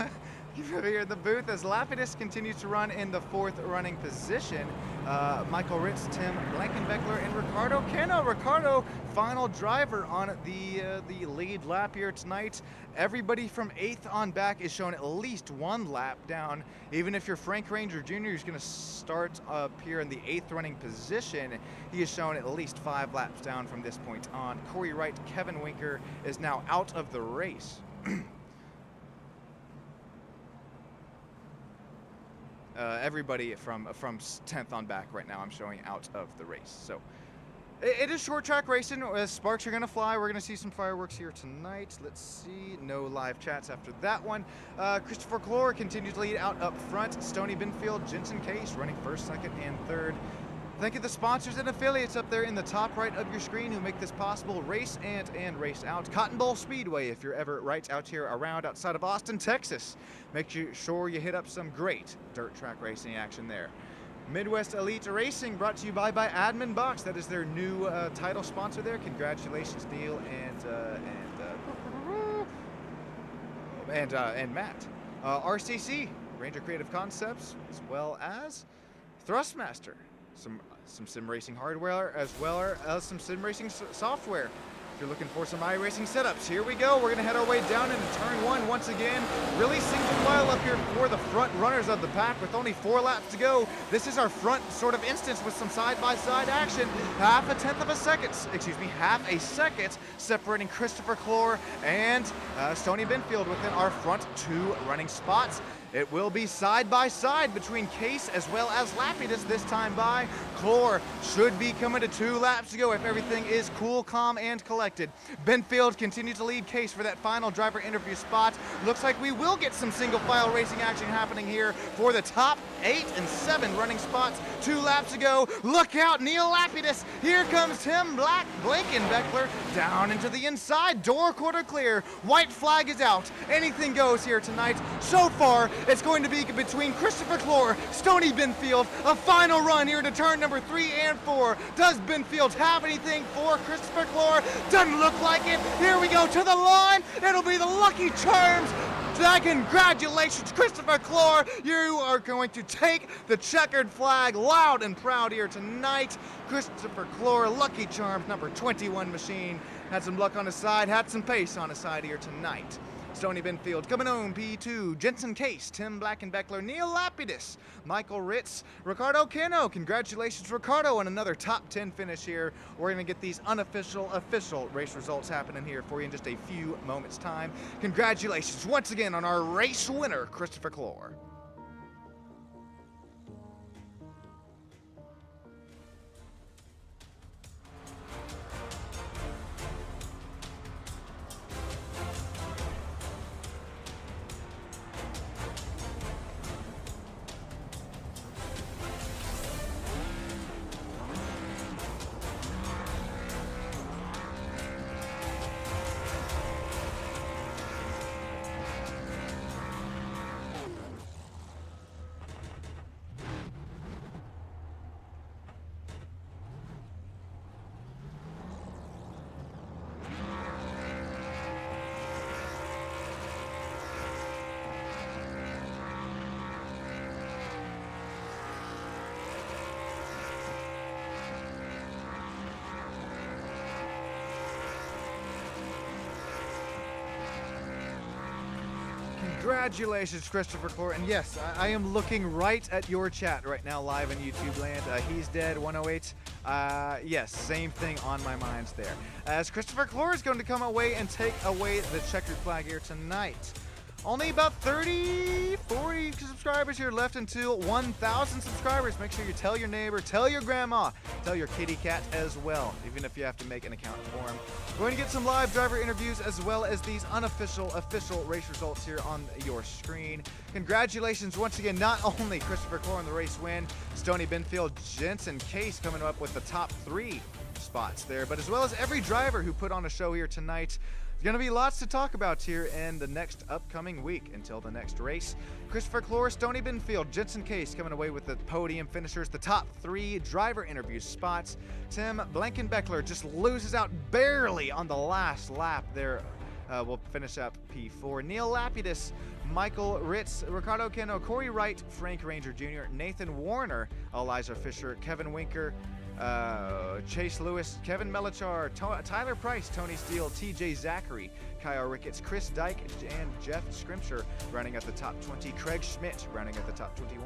here in the booth as Lapidus continues to run in the 4th running position. Michael Ritz, Tim Blankenbeckler, and Ricardo Cano. Ricardo, final driver on the lead lap here tonight. Everybody from 8th on back is shown at least 1 lap down. Even if you're Frank Ranger Jr., who's going to start up here in the 8th running position, he is shown at least 5 laps down from this point on. Corey Wright, Kevin Winker is now out of the race. everybody from 10th on back right now I'm showing out of the race. So it is short track racing. Sparks are going to fly. We're going to see some fireworks here tonight. Let's see. No live chats after that one. Christopher Clore continues to lead out up front. Stoney Binfield, Jensen Case running first, second, and third. Thank you to the sponsors and affiliates up there in the top right of your screen who make this possible. Race and Race Out. Cotton Bowl Speedway, if you're ever right out here around outside of Austin, Texas. Make sure you hit up some great dirt track racing action there. Midwest Elite Racing brought to you by Admin Boxx. That is their new title sponsor there. Congratulations, Neil and Matt. RCC, Ranger Creative Concepts, as well as Thrustmaster. Some sim racing hardware as well as some sim racing software. If you're looking for some iRacing setups, here we go. We're going to head our way down into turn one once again. Really single file up here for the front runners of the pack with only 4 laps to go. This is our front sort of instance with some side-by-side action. Half a second separating Christopher Clore and Stoney Binfield within our front 2 running spots. It will be side by side between Case as well as Lapidus this time by. Clore should be coming to 2 laps to go if everything is cool, calm, and collected. Binfield continues to lead Case for that final driver interview spot. Looks like we will get some single file racing action happening here for the top 8 and 7 running spots. 2 laps to go. Look out, Neil Lapidus. Here comes Tim Blankenbeckler down into the inside. Door quarter clear. White flag is out. Anything goes here tonight. So far, it's going to be between Christopher Clore, Stoney Binfield, a final run here to turn number 3 and 4. Does Binfield have anything for Christopher Clore? Doesn't look like it. Here we go to the line. It'll be the Lucky Charms. Congratulations, Christopher Clore. You are going to take the checkered flag loud and proud here tonight. Christopher Clore, Lucky Charms, number 21 machine. Had some luck on his side, had some pace on his side here tonight. Stoney Binfield coming home, P2, Jensen Case, Tim Blankenbeckler, Neil Lapidus, Michael Ritz, Ricardo Cano. Congratulations, Ricardo, on another top 10 finish here. We're going to get these unofficial, official race results happening here for you in just a few moments' time. Congratulations once again on our race winner, Christopher Clore. Congratulations, Christopher Clore. And yes, I am looking right at your chat right now live in YouTube land. He's dead, 108. Yes, same thing on my minds there. As Christopher Clore is going to come away and take away the checkered flag here tonight. Only about 40 subscribers here left until 1,000 subscribers. Make sure you tell your neighbor, tell your grandma, tell your kitty cat as well, even if you have to make an account for them. We're going to get some live driver interviews as well as these unofficial, official race results here on your screen. Congratulations once again, not only Christopher Clore on the race win, Stoney Binfield, Jensen Case coming up with the top 3 spots there, but as well as every driver who put on a show here tonight. There's going to be lots to talk about here in the next upcoming week until the next race. Christopher Clore, Stoney Binfield, Jensen Case coming away with the podium finishers, the top 3 driver interview spots. Tim Blankenbeckler just loses out barely on the last lap there. We'll finish up P4. Neil Lapidus, Michael Ritz, Ricardo Cano, Corey Wright, Frank Ranger Jr., Nathan Warner, Eliza Fisher, Kevin Winker, Chase Lewis, Kevin Melachar, Tyler Price, Tony Steele, TJ Zachary, Kyle Ricketts, Chris Dyke, and Jeff Scrimshire running at the top 20. Craig Schmidt running at the top 21.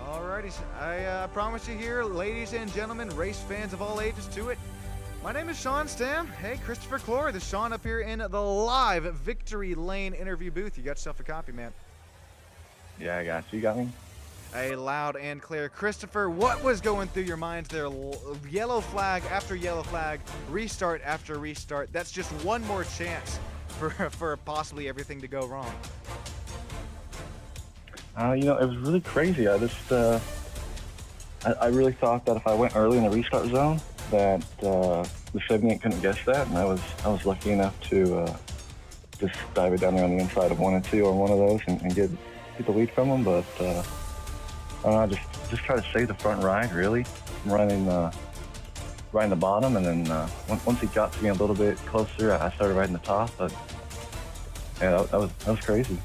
Alrighty. Alrighty, I promise you here, ladies and gentlemen, race fans of all ages to it. My name is Sean Stam. Hey, Christopher Clore. This is Sean up here in the live Victory Lane interview booth. You got yourself a copy, man. Yeah, I got you. You got me? A loud and clear. Christopher, what was going through your minds there? Yellow flag after yellow flag, restart after restart. That's just one more chance for possibly everything to go wrong. It was really crazy. I really thought that if I went early in the restart zone, that the segment couldn't guess that, and I was lucky enough to just dive it down there on the inside of 1 and 2 on one of those and get the lead from them. But I don't know, just try to save the front ride, really, riding the bottom, and then once he got to me a little bit closer, I started riding the top. But yeah, that was crazy.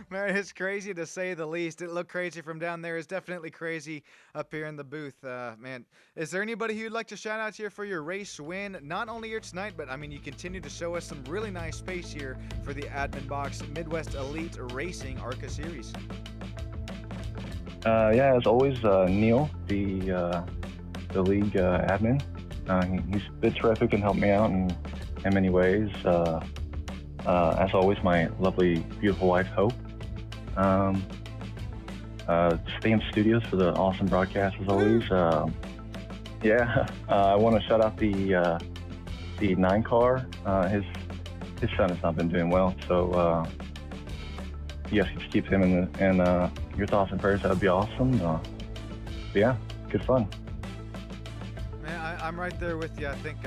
Man, it's crazy to say the least. It looked crazy from down there. It's definitely crazy up here in the booth. Man, is there anybody who you'd like to shout out here for your race win? Not only here tonight, but I mean, you continue to show us some really nice space here for the Admin Boxx Midwest Elite Racing ARCA Series. Yeah, as always, Neil, the league admin. He's been terrific and helped me out in many ways. As always, my lovely, beautiful wife, Hope. Stam Studios for the awesome broadcast, as always. I want to shout out the 9 car. His son has not been doing well, so yes, you keep him in your thoughts and prayers. That would be awesome. Yeah, good fun. Man, I'm right there with you. I think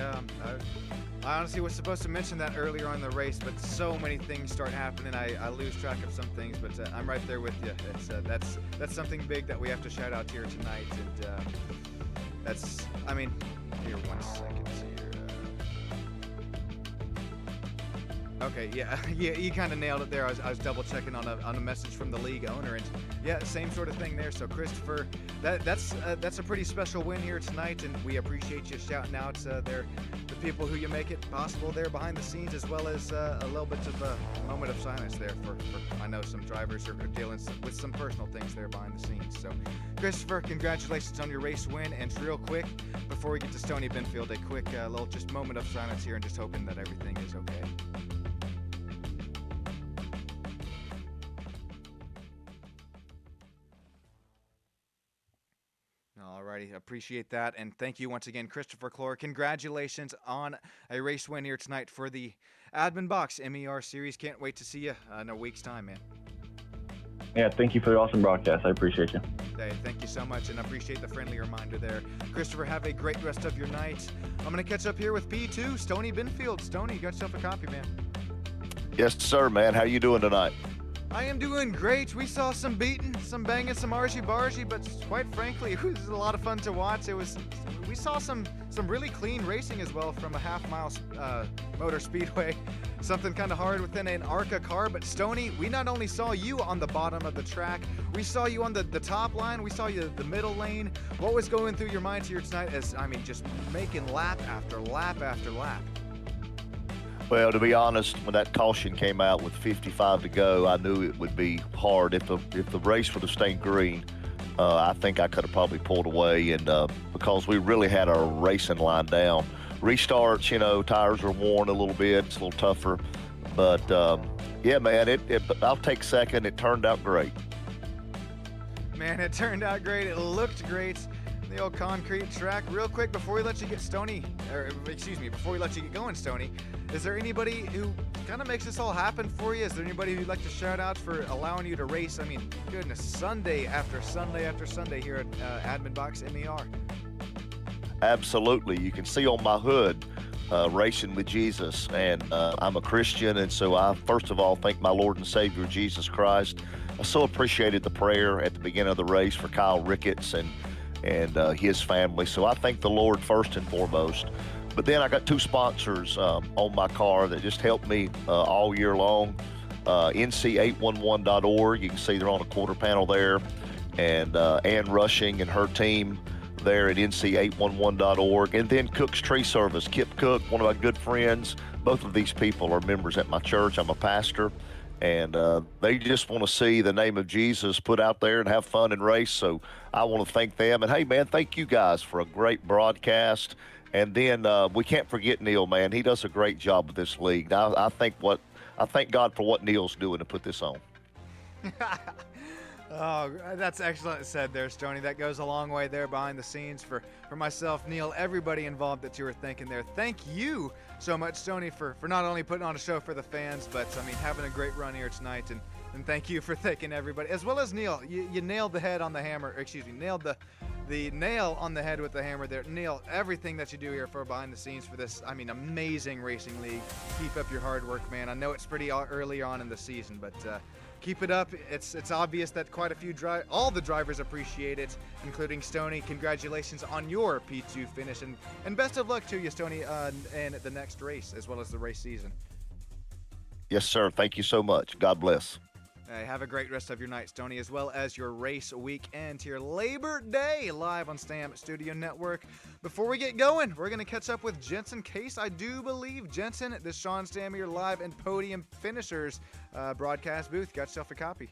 I honestly was supposed to mention that earlier on in the race, but so many things start happening. I lose track of some things, but I'm right there with you. It's that's something big that we have to shout out here tonight, and here, 1 second here. Okay, yeah, you kind of nailed it there. I was double checking on a message from the league owner, and yeah, same sort of thing there. So Christopher, that's a pretty special win here tonight, and we appreciate you shouting out the people who you make it possible there behind the scenes, as well as a little bit of a moment of silence there for I know some drivers are dealing with some personal things there behind the scenes. So Christopher, congratulations on your race win, and real quick before we get to Stony Benfield, a quick little just moment of silence here, and just hoping that everything is okay. Alrighty, appreciate that, and thank you once again, Christopher Clore. Congratulations on a race win here tonight for the Admin Boxx MER Series. Can't wait to see you in a week's time, man. Yeah, thank you for the awesome broadcast. I appreciate you. Hey, thank you so much, and I appreciate the friendly reminder there. Christopher, have a great rest of your night. I'm going to catch up here with P2, Stony Benfield. Stony, you got yourself a copy, man. Yes, sir, man. How you doing tonight? I am doing great. We saw some beating, some banging, some arsey-barsey, but quite frankly, it was a lot of fun to watch. We saw some really clean racing as well from a half-mile motor speedway. Something kind of hard within an ARCA car, but Stony, we not only saw you on the bottom of the track, we saw you on the top line, we saw you the middle lane. What was going through your mind here tonight as, just making lap after lap after lap? Well, to be honest, when that caution came out with 55 to go, I knew it would be hard. If the race would have stayed green, I think I could have probably pulled away, and because we really had our racing line down. Restarts, tires are worn a little bit. It's a little tougher, but yeah, man, I'll take second. It turned out great. Man, it turned out great. It looked great. The old concrete track. Real quick, before we let you get before we let you get going, Stony, is there anybody who kind of makes this all happen for you? Is there anybody who'd like to shout out for allowing you to race? Goodness, Sunday after Sunday after Sunday here at Admin Boxx MER. Absolutely. You can see on my hood, Racing with Jesus, and I'm a Christian, and so I first of all thank my Lord and Savior Jesus Christ. I so appreciated the prayer at the beginning of the race for Kyle Ricketts and his family. So I thank the Lord first and foremost. But then I got 2 sponsors on my car that just helped me all year long. NC811.org, you can see they're on a quarter panel there, and Ann Rushing and her team there at NC811.org. And then Cook's Tree Service, Kip Cook, one of my good friends. Both of these people are members at my church. I'm a pastor. and they just want to see the name of Jesus put out there and have fun and race. So I want to thank them. And hey, man, thank you guys for a great broadcast. And then we can't forget Neil, man. He does a great job with this league. I thank God for what Neil's doing to put this on. Oh, that's excellent said there, Stoney. That goes a long way there behind the scenes for myself, Neil, everybody involved that you were thinking there. Thank you so much, Stoney, for not only putting on a show for the fans, but, I mean, having a great run here tonight. And thank you for thanking everybody, as well as Neil. You nailed the head on the hammer, nailed the nail on the head with the hammer there. Neil, everything that you do here for behind the scenes for this, I mean, amazing racing league. Keep up your hard work, man. I know it's pretty early on in the season, but keep it up. It's obvious that quite a few all the drivers appreciate it, including Stoney. Congratulations on your P2 finish, and best of luck to you, Stoney, in the next race as well as the race season. Yes, sir. Thank you so much. God bless. Hey, have a great rest of your night, Stoney, as well as your race weekend here. Labor Day live on Stam Studio Network. Before we get going, we're going to catch up with Jensen Case. I do believe, Jensen, the Sean Stamier Live and Podium Finishers broadcast booth. Got yourself a copy.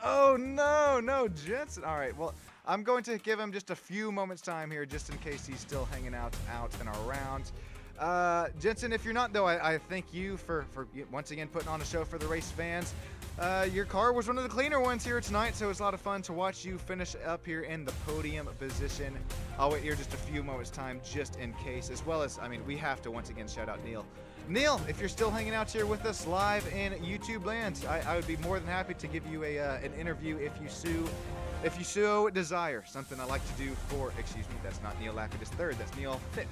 Oh, no, Jensen. All right, well, I'm going to give him just a few moments time here just in case he's still hanging out and around. Jensen, if you're not, though, I thank you for once again putting on a show for the race fans. Your car was one of the cleaner ones here tonight, so it's a lot of fun to watch you finish up here in the podium position. I'll wait here just a few moments time just in case, as well as, I mean, we have to once again shout out Neil. Neil, if you're still hanging out here with us live in YouTube land, I would be more than happy to give you an interview if you so desire. Something I like to do for, excuse me, that's not Neil Lapidus III, that's Neil Fifth.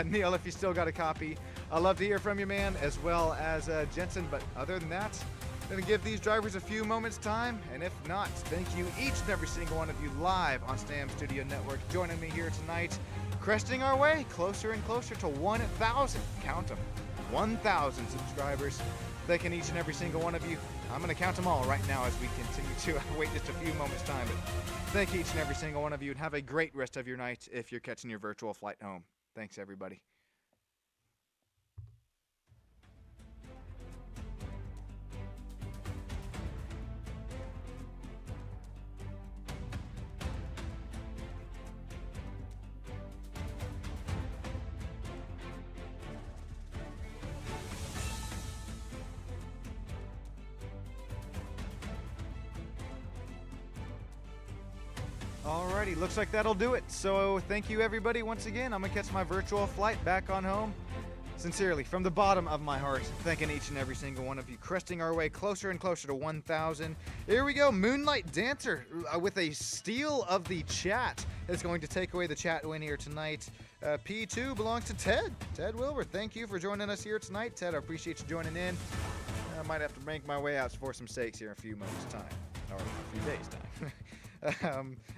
Neil, if you still got a copy, I'd love to hear from you, man, as well as Jensen. But other than that, I'm going to give these drivers a few moments time. And if not, thank you, each and every single one of you live on Stam Studio Network, joining me here tonight, cresting our way closer and closer to 1,000. Count them, 1,000 subscribers. Thanking each and every single one of you. I'm going to count them all right now as we continue to wait just a few moments time. But thank each and every single one of you, and have a great rest of your night if you're catching your virtual flight home. Thanks, everybody. Alrighty, looks like that'll do it. So thank you, everybody, once again. I'm going to catch my virtual flight back on home. Sincerely, from the bottom of my heart, thanking each and every single one of you, cresting our way closer and closer to 1,000. Here we go, Moonlight Dancer with a steal of the chat is going to take away the chat win here tonight. P2 belongs to Ted Wilbur. Thank you for joining us here tonight. Ted, I appreciate you joining in. I might have to make my way out for some steaks here in a few moments' time, or a few days' time.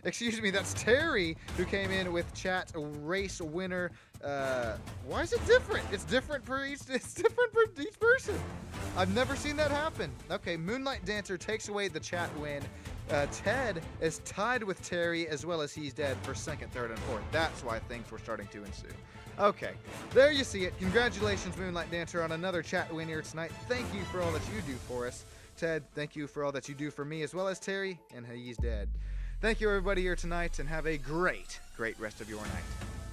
Excuse me, that's Terry who came in with chat race winner. Why is it different? It's different for each person. I've never seen that happen. Okay, Moonlight Dancer takes away the chat win. Ted is tied with Terry, as well as he's dead for second, third, and fourth. That's why things were starting to ensue. Okay, there you see it. Congratulations, Moonlight Dancer, on another chat win here tonight. Thank you for all that you do for us. Ted, thank you for all that you do for me, as well as Terry, and he's dead. Thank you, everybody, here tonight, and have a great rest of your night.